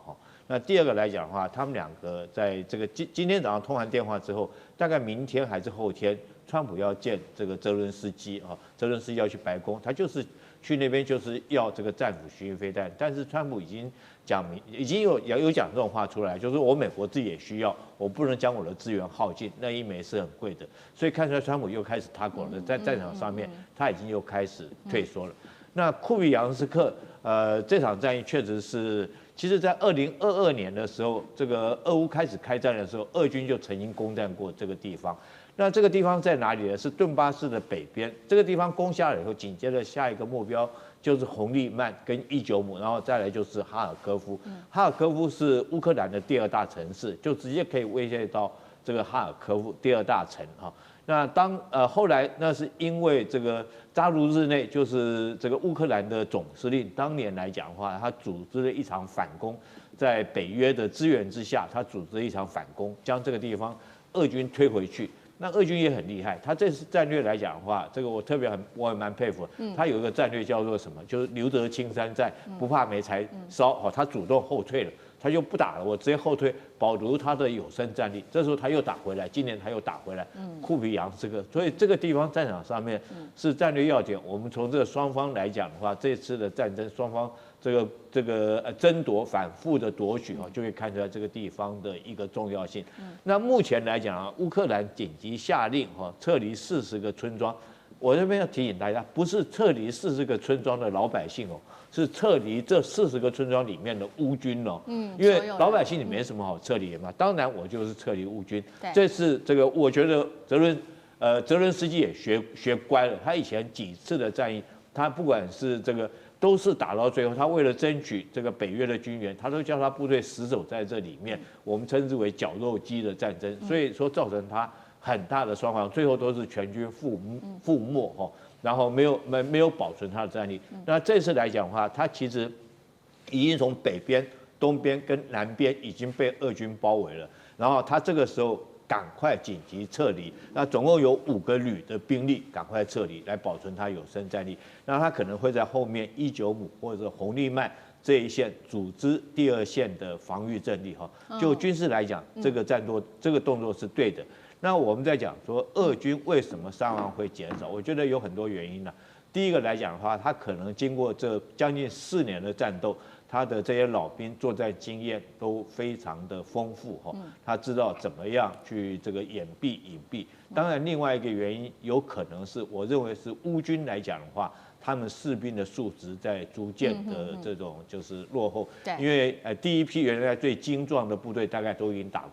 那第二个来讲的话，他们两个在这个今天早上通完电话之后，大概明天还是后天，川普要见这个泽伦斯基泽伦斯基要去白宫，他就是去那边就是要这个战斧巡弋飞弹，但是川普已经讲明，已经有讲这种话出来，就是我美国自己也需要，我不能将我的资源耗尽，那一枚是很贵的，所以看出来川普又开始踏过了，在战场上面他已经又开始退缩了。那库比扬斯克，这场战役确实是，其实在2022年的时候，这个俄乌开始开战的时候，俄军就曾经攻占过这个地方。那这个地方在哪里呢？是顿巴斯的北边。这个地方攻下了以后，紧接着下一个目标就是红利曼跟伊久姆，然后再来就是哈尔科夫。哈尔科夫是乌克兰的第2大城市，就直接可以威胁到这个哈尔科夫第2大城那后来那是因为这个扎卢日内就是这个乌克兰的总司令，当年来讲的话，他组织了一场反攻，在北约的支援之下，他组织了一场反攻，将这个地方俄军推回去。那俄军也很厉害，他这次战略来讲的话，这个我也蛮佩服。他有一个战略叫做什么？就是留得青山在，不怕没柴烧。他主动后退了。他就不打了，我直接后退，保留他的有生战力。这时候他又打回来，今年他又打回来，库皮扬这个，所以这个地方战场上面是战略要点。我们从这个双方来讲的话，这次的战争双方这个争夺反复的夺取就会看出来这个地方的一个重要性。那目前来讲啊，乌克兰紧急下令撤离40个村庄。我这边要提醒大家，不是撤离40个村庄的老百姓是撤离这40个村庄里面的乌军因为老百姓你没什么好撤离的嘛。当然我就是撤离乌军。这次这个我觉得泽伦斯基也学乖了，他以前几次的战役，他不管是这个都是打到最后，他为了争取这个北约的军援，他都叫他部队死守在这里面，我们称之为绞肉机的战争，所以说造成他很大的伤亡，最后都是全军覆没然后没有保存他的战力。那这次来讲的话，他其实已经从北边、东边跟南边已经被俄军包围了，然后他这个时候赶快紧急撤离，那总共有5个旅的兵力赶快撤离，来保存他有生战力。那他可能会在后面195或者红利曼这一线组织第2线的防御阵力就军事来讲，这个动作是对的。那我们在讲说俄军为什么伤亡会减少，我觉得有很多原因呢。第一个来讲的话，他可能经过这将近4年的战斗，他的这些老兵作战经验都非常的丰富他知道怎么样去这个隐蔽。当然，另外一个原因有可能是我认为是乌军来讲的话，他们士兵的素质在逐渐的这种就是落后，因为第一批原来最精壮的部队大概都已经打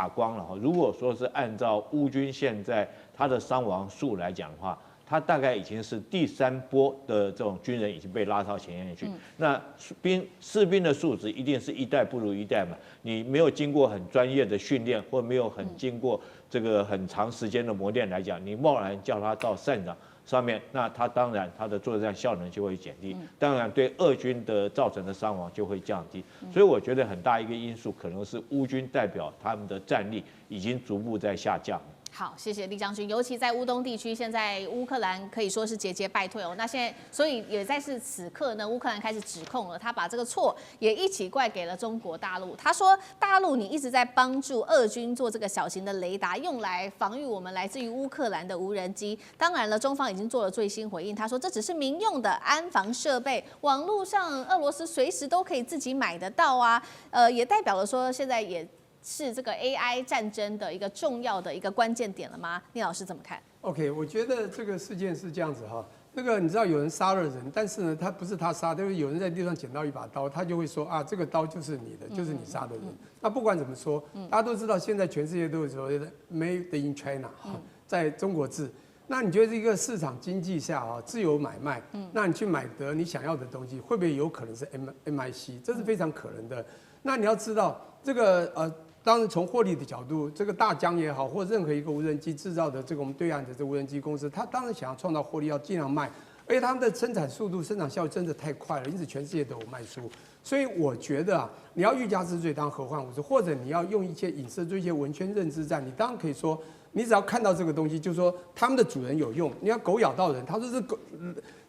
光了如果说是按照乌军现在他的伤亡数来讲的话，他大概已经是第3波的这种军人已经被拉到前线去。那士兵的素质一定是一代不如一代嘛，你没有经过很专业的训练，或没有很经过这个很长时间的磨练来讲，你贸然叫他到战场上面，那他当然他的作战效能就会减低，当然对俄军的造成的伤亡就会降低。所以我觉得很大一个因素可能是乌军代表他们的战力已经逐步在下降。好，谢谢厉将军。尤其在乌东地区，现在乌克兰可以说是节节败退那现在，所以也在此刻呢，乌克兰开始指控了，他把这个错也一起怪给了中国大陆。他说，大陆你一直在帮助俄军做这个小型的雷达，用来防御我们来自于乌克兰的无人机。当然了，中方已经做了最新回应，他说这只是民用的安防设备，网络上俄罗斯随时都可以自己买得到也代表了说现在也是这个 AI 战争的一个重要的一个关键点了吗？聂老师怎么看 ？OK， 我觉得这个事件是这样子那个你知道有人杀了人，但是呢，他不是他杀，就是有人在地上捡到一把刀，他就会说这个刀就是你的，就是你杀的人。那不管怎么说，大家都知道现在全世界都有所谓的 Made in China 在中国制。那你觉得这个市场经济下自由买卖，那你去买得你想要的东西，会不会有可能是 MIC？ 这是非常可能的。那你要知道这个当然，从获利的角度，这个大疆也好，或任何一个无人机制造的这个我们对岸的这无人机公司，它当然想要创造获利，要尽量卖，而且他们的生产速度、生产效率真的太快了，因此全世界都有卖出。所以我觉得你要欲加之罪，当何患无辞，或者你要用一些影射做一些文宣认知战，你当然可以说，你只要看到这个东西，就是说他们的主人有用。你看狗咬到人，他说是狗，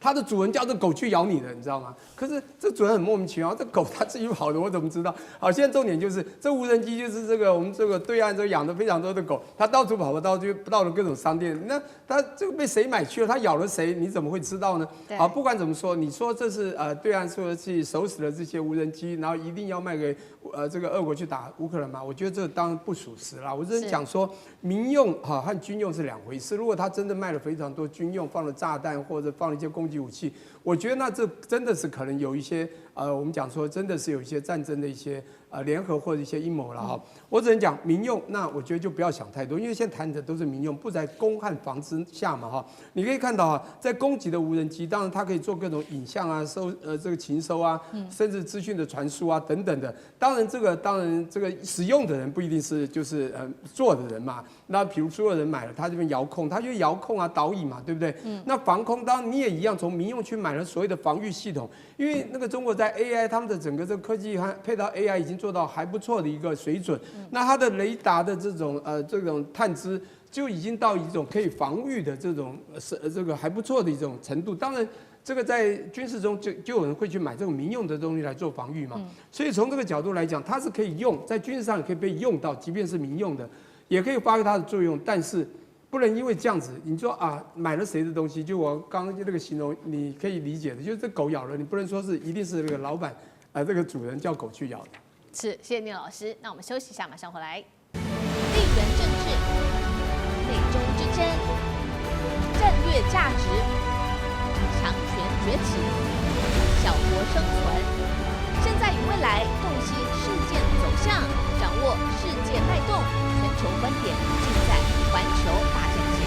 它的主人叫这狗去咬你的，你知道吗？可是这主人很莫名其妙，这狗它自己跑的，我怎么知道？好，现在重点就是这无人机就是这个我们这个对岸这个养的非常多的狗，它到处跑到了各种商店，那它这个被谁买去了？它咬了谁？你怎么会知道呢？好，不管怎么说，你说这是对岸说去手死了这些无人机，然后一定要卖给这个俄国去打乌克兰嘛？我觉得这当然不属实啦。我只是讲说民用和军用是2回事。如果他真的卖了非常多军用，放了炸弹或者放了一些攻击武器，我觉得那这真的是可能有一些我们讲说真的是有一些战争的一些联合或者一些阴谋了我只能讲民用，那我觉得就不要想太多，因为现在谈的都是民用，不在攻和防之下嘛你可以看到在攻击的无人机，当然它可以做各种影像这个情收甚至资讯的传输等等的。当然这个使用的人不一定是就是做的人嘛。那比如所有人买了，他这边遥控，他就遥控导引嘛，对不对？那防空当然你也一样，从民用去买了所谓的防御系统，因为那个中国在 AI 他们的整个这个科技和配套 AI 已经做到还不错的一个水准。那它的雷达的这种探知就已经到一种可以防御的这种这个还不错的一种程度。当然这个在军事中就有人会去买这种民用的东西来做防御嘛。所以从这个角度来讲，它是可以用在军事上也可以被用到，即便是民用的，也可以发挥它的作用。但是不能因为这样子，你说啊买了谁的东西，就我刚刚那个形容，你可以理解的，就是这狗咬了，你不能说是一定是那个老板这个主人叫狗去咬的。是，谢谢聂老师。那我们休息一下，马上回来。地缘政治、内中之争、战略价值、强权崛起、小国生存，现在与未来洞悉事件走向，掌握世界脉动，全球观点尽在环球大战线。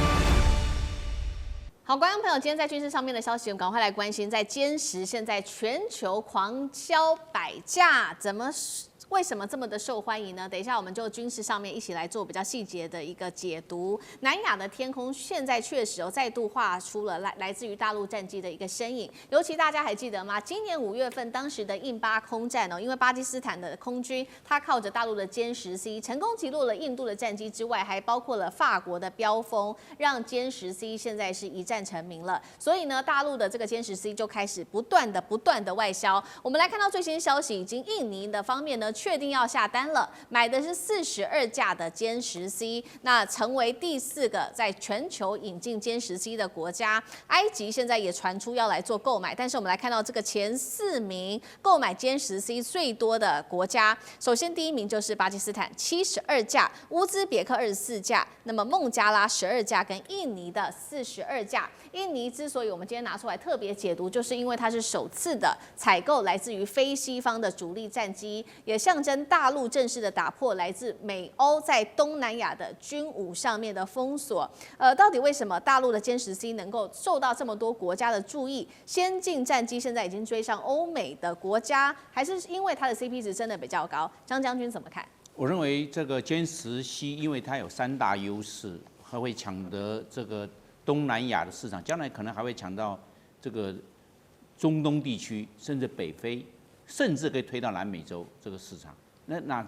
好，观众朋友，今天在军事上面的消息，我们赶快来关心，在歼10现在全球狂销百架，为什么这么的受欢迎呢？等一下，我们就军事上面一起来做比较细节的一个解读。南亚的天空现在确实再度画出了来自于大陆战机的一个身影。尤其大家还记得吗？今年5月份当时的印巴空战因为巴基斯坦的空军它靠着大陆的歼10C 成功击落了印度的战机之外，还包括了法国的标风，让歼10C 现在是一战成名了。所以呢，大陆的这个歼10C 就开始不断的外销。我们来看到最新消息，已经印尼的方面呢确定要下单了，买的是42架的歼10C，那成为第4个在全球引进歼10C的国家。埃及现在也传出要来做购买，但是我们来看到这个前4名购买歼10C最多的国家，首先第1名就是巴基斯坦72架，乌兹别克24架，那么孟加拉12架，跟印尼的42架。印尼之所以我们今天拿出来特别解读，就是因为它是首次的采购来自于非西方的主力战机，也象征大陆正式的打破来自美欧在东南亚的军武上面的封锁。到底为什么大陆的歼10C能够受到这么多国家的注意？先进战机现在已经追上欧美的国家，还是因为它的 CP 值真的比较高？张将军怎么看？我认为这个歼10C，因为它有3大优势，还会抢得这个东南亚的市场，将来可能还会抢到这个中东地区，甚至北非，甚至可以推到南美洲这个市场。那哪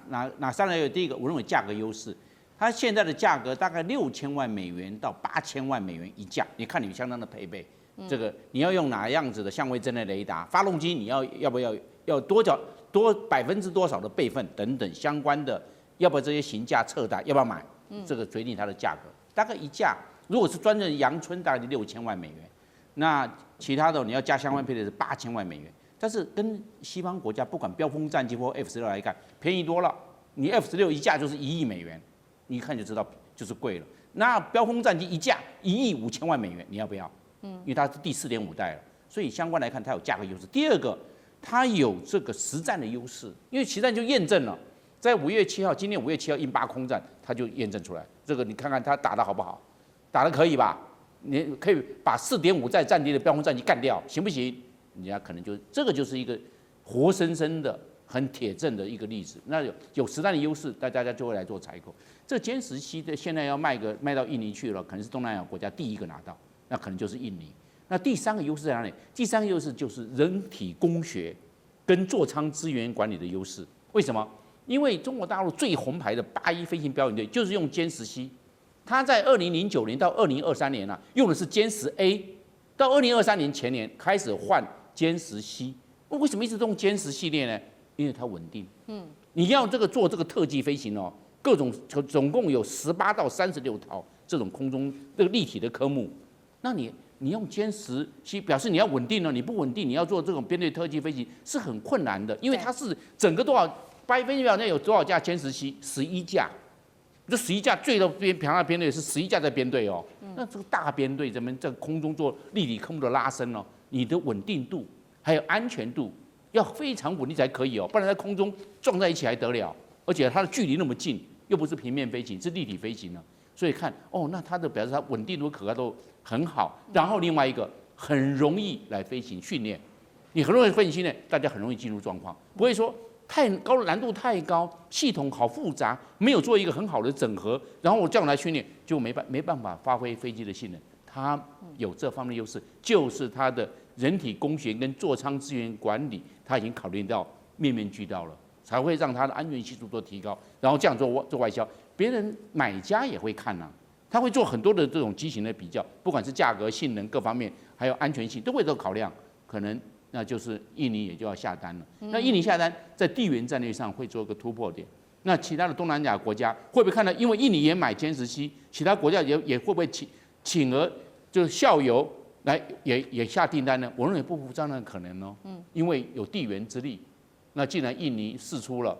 3个有？第一个，我认为价格优势，它现在的价格大概6000万美元到8000万美元一架，你看你相当的配备。这个你要用哪样子的相位阵列雷达，发动机你要不要多%多少的备份等等相关的，要不要这些行价测单，要不要买？这个决定它的价格。大概一架，如果是专任阳春，大概是6000万美元。那其他的你要加相关配备是8000万美元。但是跟西方国家不管标风战机或 F16来看，便宜多了。你 F16一架就是1亿美元，你一看就知道就是贵了。那标风战机一架1亿5000万美元，你要不要？因为它是第4.5代了，所以相关来看它有价格优势。第二个，它有这个实战的优势，因为实战就验证了，在5月7号，今年5月7号印巴空战，它就验证出来。这个你看看它打得好不好？打得可以吧？你可以把4.5代战机的标风战机干掉，行不行？人家可能就这个就是一个活生生的、很铁证的一个例子。那有实战的优势，大家就会来做采购。这歼10C的现在要卖到印尼去了，可能是东南亚国家第1个拿到，那可能就是印尼。那第3个优势在哪里？第3个优势就是人体工学跟座舱资源管理的优势。为什么？因为中国大陆最红牌的81飞行表演队就是用歼10C，它在2009年到2023年用的是歼10A，到2023年前年开始换歼10C。为什么一直用歼10系列呢？因为它稳定。你要做这个特技飞行各种总共有18到36套这种空中这个立体的科目，那你用歼10C表示你要稳定了，你不稳定，你要做这种编队特技飞行是很困难的，因为它是整个8飞行表内有多少架歼10C？11架。这11架最的平常编队是11架在编队那这个大编队咱们在空中做立体科目的拉伸你的稳定度还有安全度要非常稳定才可以不然在空中撞在一起还得了？而且它的距离那么近，又不是平面飞行，是立体飞行所以看那它的表示它稳定度可靠都很好。然后另外一个很容易来飞行训练，你很容易飞行训练，大家很容易进入状况，不会说太高难度太高，系统好复杂，没有做一个很好的整合，然后我这样来训练就没办法发挥飞机的性能。它有这方面的优势，就是它的人体工学跟座舱资源管理，它已经考虑到面面俱到了，才会让它的安全系数做提高，然后这样做外销，别人买家也会看它会做很多的这种机型的比较，不管是价格、性能各方面，还有安全性，都会做考量。可能那就是印尼也就要下单了。那印尼下单，在地缘战略上会做一个突破点。那其他的东南亚国家会不会看到？因为印尼也买歼17，其他国家也会不会请而就是效尤来也下订单呢？我认为不无这样的可能哦。因为有地缘之力。那既然印尼释出了，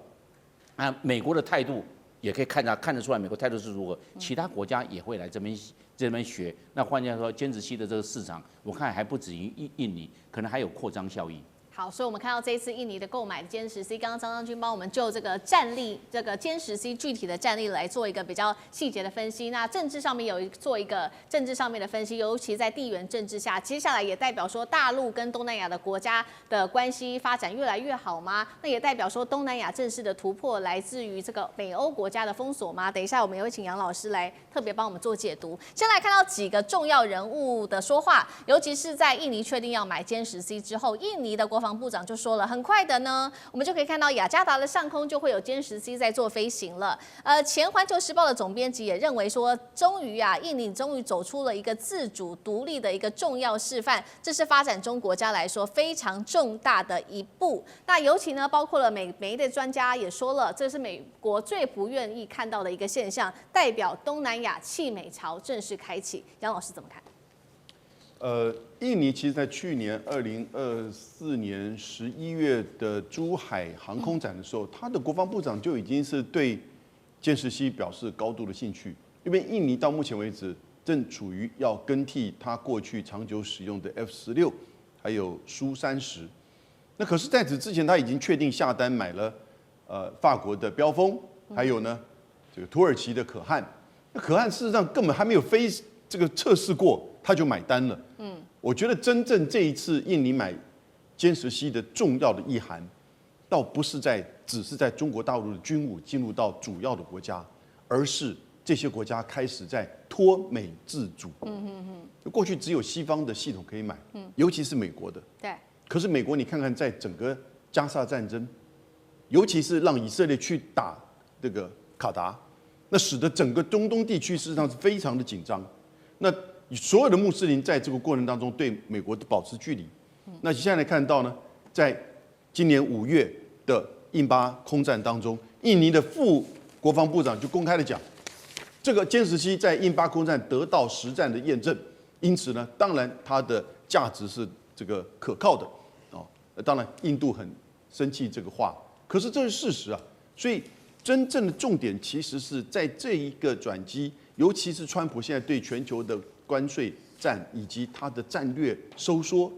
那美国的态度也可以看得出来，美国态度是如何，其他国家也会来这边学。那换句话说，歼17的这个市场，我看还不止于印尼，可能还有扩张效益。好，所以我们看到这一次印尼的购买歼10C，刚刚张将军帮我们就这个战力，这个歼10C具体的战力来做一个比较细节的分析。那政治上面做一个政治上面的分析，尤其在地缘政治下，接下来也代表说大陆跟东南亚的国家的关系发展越来越好吗？那也代表说东南亚正式的突破来自于这个美欧国家的封锁吗？等一下我们也会请杨老师来特别帮我们做解读。先来看到几个重要人物的说话，尤其是在印尼确定要买歼10C之后，印尼的国防部长就说了，很快的呢，我们就可以看到雅加达的上空就会有歼10C在做飞行了。前环球时报的总编辑也认为说，印尼终于走出了一个自主独立的一个重要示范，这是发展中国家来说非常重大的一步。那尤其呢，包括了美媒的专家也说了，这是美国最不愿意看到的一个现象，代表东南亚弃美潮正式开启。杨老师怎么看？印尼其实在去年2024年11月的珠海航空展的时候，他的国防部长就已经是对歼10C表示高度的兴趣，因为印尼到目前为止正处于要更替他过去长久使用的 F-16，还有苏30。那可是在此之前，他已经确定下单买了法国的标风，还有呢这个土耳其的可汗。那可汗事实上根本还没有飞这个测试过，他就买单了。我觉得真正这一次印尼买歼10C的重要的意涵，倒不是只是在中国大陆的军武进入到主要的国家，而是这些国家开始在脱美自主。过去只有西方的系统可以买，尤其是美国的。对。可是美国，你看看在整个加沙战争，尤其是让以色列去打这个卡达，那使得整个中东地区事实上是非常的紧张。那所有的穆斯林在这个过程当中对美国保持距离。那现在来看到呢，在今年5月的印巴空战当中，印尼的副国防部长就公开的讲，这个歼10C在印巴空战得到实战的验证，因此呢，当然它的价值是这个可靠的哦。当然，印度很生气这个话，可是这是事实啊。所以真正的重点其实是在这一个转机，尤其是川普现在对全球的关税战以及它的战略收缩，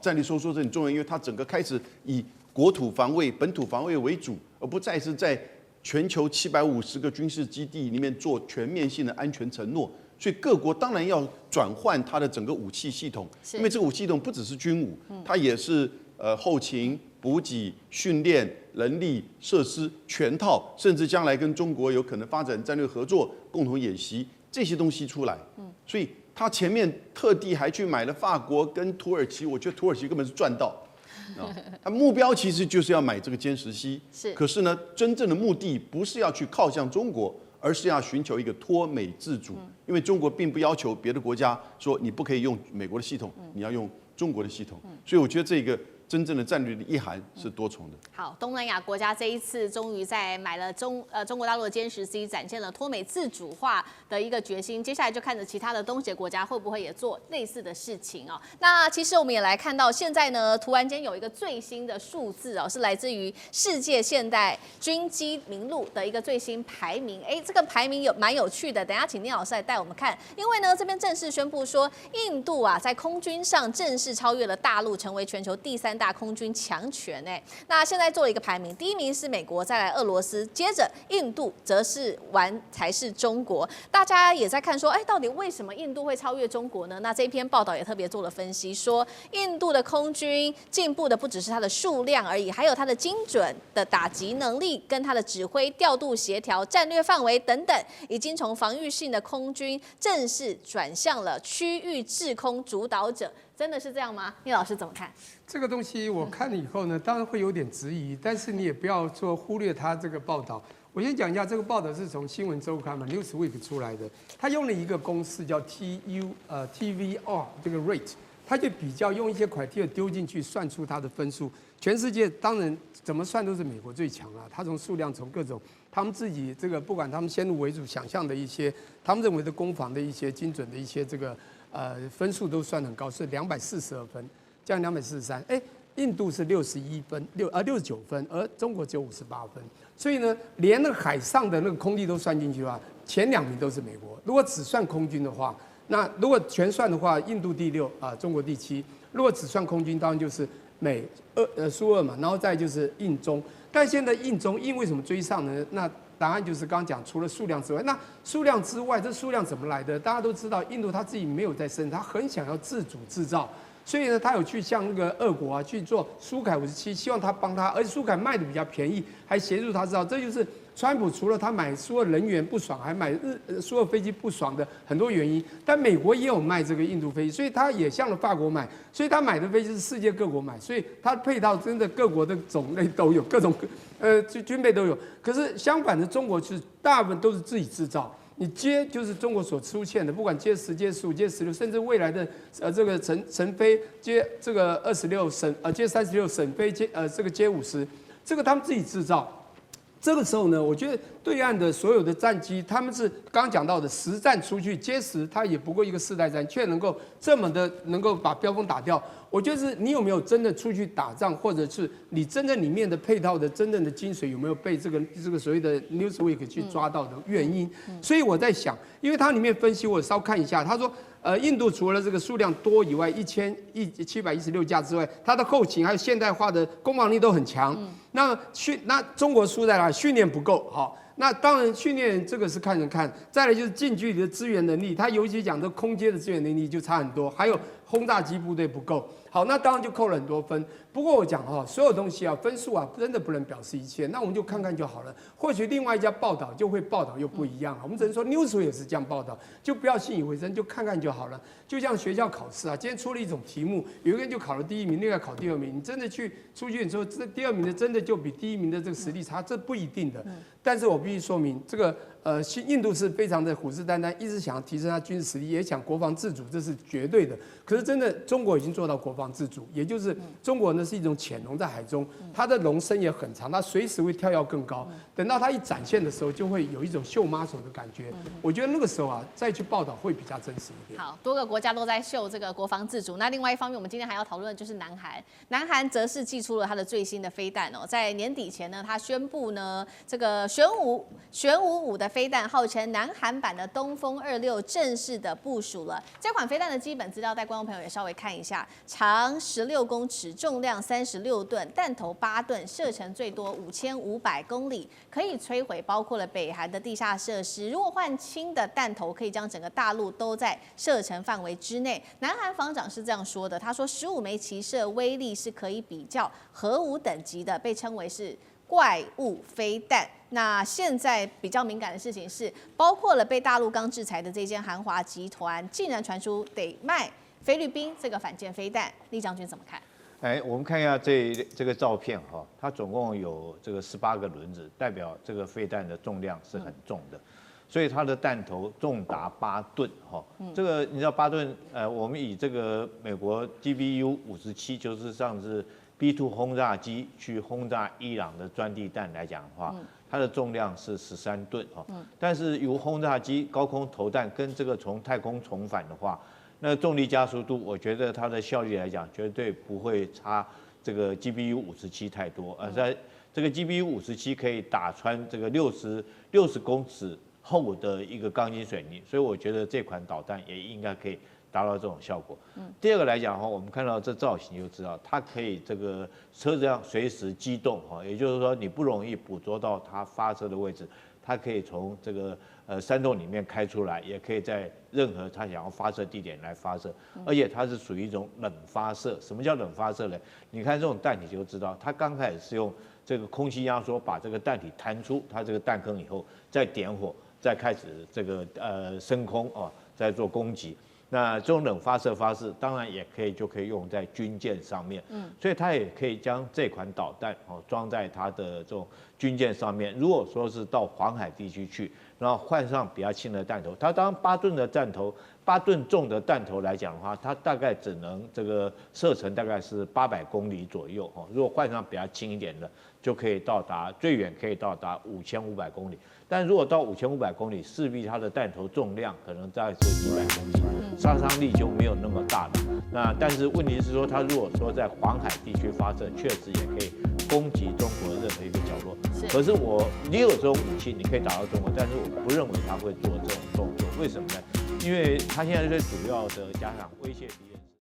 战略收缩是很重要，因为它整个开始以国土防卫、本土防卫为主，而不再是在全球750个军事基地里面做全面性的安全承诺。所以各国当然要转换它的整个武器系统，因为这个武器系统不只是军武，它也是后勤、补给、训练、人力、设施全套，甚至将来跟中国有可能发展战略合作、共同演习这些东西出来。所以他前面特地还去买了法国跟土耳其，我觉得土耳其根本是赚到。他目标其实就是要买这个歼10C，可是呢，真正的目的不是要去靠向中国，而是要寻求一个脱美自主。因为中国并不要求别的国家说你不可以用美国的系统，你要用中国的系统。所以我觉得这个真正的战略的意涵是多重的。好，东南亚国家这一次终于在买了中国大陆的歼10C，展现了脱美自主化的一个决心。接下来就看着其他的东协国家会不会也做类似的事情哦。那其实我们也来看到，现在呢，突然间有一个最新的数字哦，是来自于世界现代军机名录的一个最新排名。这个排名蛮有趣的，等一下请聂老师来带我们看。因为呢，这边正式宣布说，印度啊在空军上正式超越了大陆，成为全球第3大空军强权。那现在做了一个排名，第1名是美国，再来俄罗斯，接着印度则是才是中国。大家也在看说，到底为什么印度会超越中国呢？那这一篇报道也特别做了分析，说印度的空军进步的不只是它的数量而已，还有它的精准的打击能力，跟它的指挥、调度、协调、战略范围等等，已经从防御性的空军正式转向了区域制空主导者。真的是这样吗？聂老师怎么看？这个东西我看了以后呢，当然会有点质疑，但是你也不要说忽略它这个报道。我先讲一下这个报道是从新闻周刊嘛 Newsweek 出来的，他用了一个公式叫 TVR 这个 rate， 他就比较用一些 criteria 丢进去算出它的分数。全世界当然怎么算都是美国最强了，他从数量从各种他们自己这个不管他们先入为主想象的一些他们认为的攻防的一些精准的一些这个分数都算很高，是242分，这样243，印度是61分69分，而中国只有58分。所以呢，连那个海上的那个空地都算进去的话，前2名都是美国。如果只算空军的话，那如果全算的话，印度第6中国第7。如果只算空军，当然就是苏2嘛，然后再就是印中。但现在印中为什么追上呢？那答案就是刚刚讲，除了数量之外，那数量之外，这数量怎么来的？大家都知道，印度他自己没有在生，他很想要自主制造。所以呢，他有去向那个俄国去做苏凯57，希望他帮他，而且苏凯卖的比较便宜，还协助他制造。这就是川普除了他买苏俄人员不爽，还买苏俄飞机不爽的很多原因。但美国也有卖这个印度飞机，所以他也向了法国买，所以他买的飞机是世界各国买，所以他配套真的各国的种类都有，各种军备都有。可是相反的，中国是大部分都是自己制造。你接就是中国所出现的，不管接10、接15、接16，甚至未来的这个神飞接这个26接36神飞接这个接50，这个他们自己制造。这个时候呢，我觉得对岸的所有的战机，他们是刚刚讲到的实战出去接10，它也不过一个世代战，却能够这么的能够把标风打掉。我觉得是你有没有真的出去打仗，或者是你真正里面的配套的真正的精髓有没有被这个所谓的 Newsweek 去抓到的原因？所以我在想，因为它里面分析我稍看一下，他说。印度除了这个数量多以外，1716架之外，它的后勤还有现代化的攻防力都很强。那中国输在哪？训练不够好。那当然训练这个是看人看，再来就是近距离的支援能力，它尤其讲这空接的支援能力就差很多，还有轰炸机部队不够。好，那当然就扣了很多分。不过我讲所有东西分数真的不能表示一切，那我们就看看就好了。或许另外一家报道就会报道又不一样，我们只能说 Newsweek 也是这样报道，就不要信以为真，就看看就好了。就像学校考试今天出了一种题目，有一个人就考了第1名，另外考第2名，你真的出去之后，这第2名的真的就比第1名的这个实力差，这不一定的。但是我必须说明，这个印度是非常的虎视眈眈，一直想要提升它军事实力，也想国防自主，这是绝对的。可是真的，中国已经做到国防自主，也就是中国呢是一种潜龙在海中，它的龙身也很长，它随时会跳跃更高。等到它一展现的时候，就会有一种秀妈手的感觉。我觉得那个时候再去报道会比较真实一点。好，多个国家都在秀这个国防自主。那另外一方面，我们今天还要讨论的就是南韩。南韩则是祭出了它的最新的飞弹在年底前呢，它宣布呢这个玄武5的飞弹，号称南韩版的东风26正式的部署了。这款飞弹的基本资料，带观众朋友也稍微看一下：长16公尺，重量36吨，弹头8吨，射程最多5500公里，可以摧毁包括了北韩的地下设施。如果换轻的弹头，可以将整个大陆都在射程范围之内。南韩防长是这样说的，他说15枚齐射威力是可以比较核武等级的，被称为是怪物飞弹。那现在比较敏感的事情是，包括了被大陆刚制裁的这间韩华集团，竟然传出得卖菲律宾这个反舰飞弹，厉将军怎么看？我们看一下这个照片它总共有这个18个轮子，代表这个飞弹的重量是很重的，所以它的弹头重达8吨这个你知道8吨我们以这个美国 GBU-57就是上次 B-2 轰炸机去轰炸伊朗的钻地弹来讲的话，它的重量是13吨但是由轰炸机高空投弹跟这个从太空重返的话，那重力加速度，我觉得它的效率来讲，绝对不会差这个 GBU-57太多。在这个 GBU-57可以打穿这个60公尺厚的一个钢筋水泥，所以我觉得这款导弹也应该可以达到这种效果。第二个来讲我们看到这造型就知道，它可以这个车子上随时机动也就是说你不容易捕捉到它发射的位置，它可以从这个山洞里面开出来，也可以在任何它想要发射地点来发射，而且它是属于一种冷发射。什么叫冷发射呢？你看这种弹体就知道，它刚开始是用这个空气压缩把这个弹体弹出它这个弹坑以后，再点火，再开始这个升空再做攻击。那这种冷发射方式当然也可以用在军舰上面，所以它也可以将这款导弹装在它的这种军舰上面。如果说是到黄海地区去，然后换上比较轻的弹头，它当8吨的弹头，8吨重的弹头来讲的话，它大概只能这个射程大概是800公里左右如果换上比较轻一点的，就可以到达最远可以到达5500公里。但如果到5500公里，势必它的弹头重量可能大概是几百公斤，杀伤力就没有那么大了。那但是问题是说，它如果说在黄海地区发射，确实也可以攻击中国的任何一个角落。可是你有这种武器，你可以打到中国，但是我不认为它会做这种动作。为什么呢？因为它现在最主要的加强威胁敌人。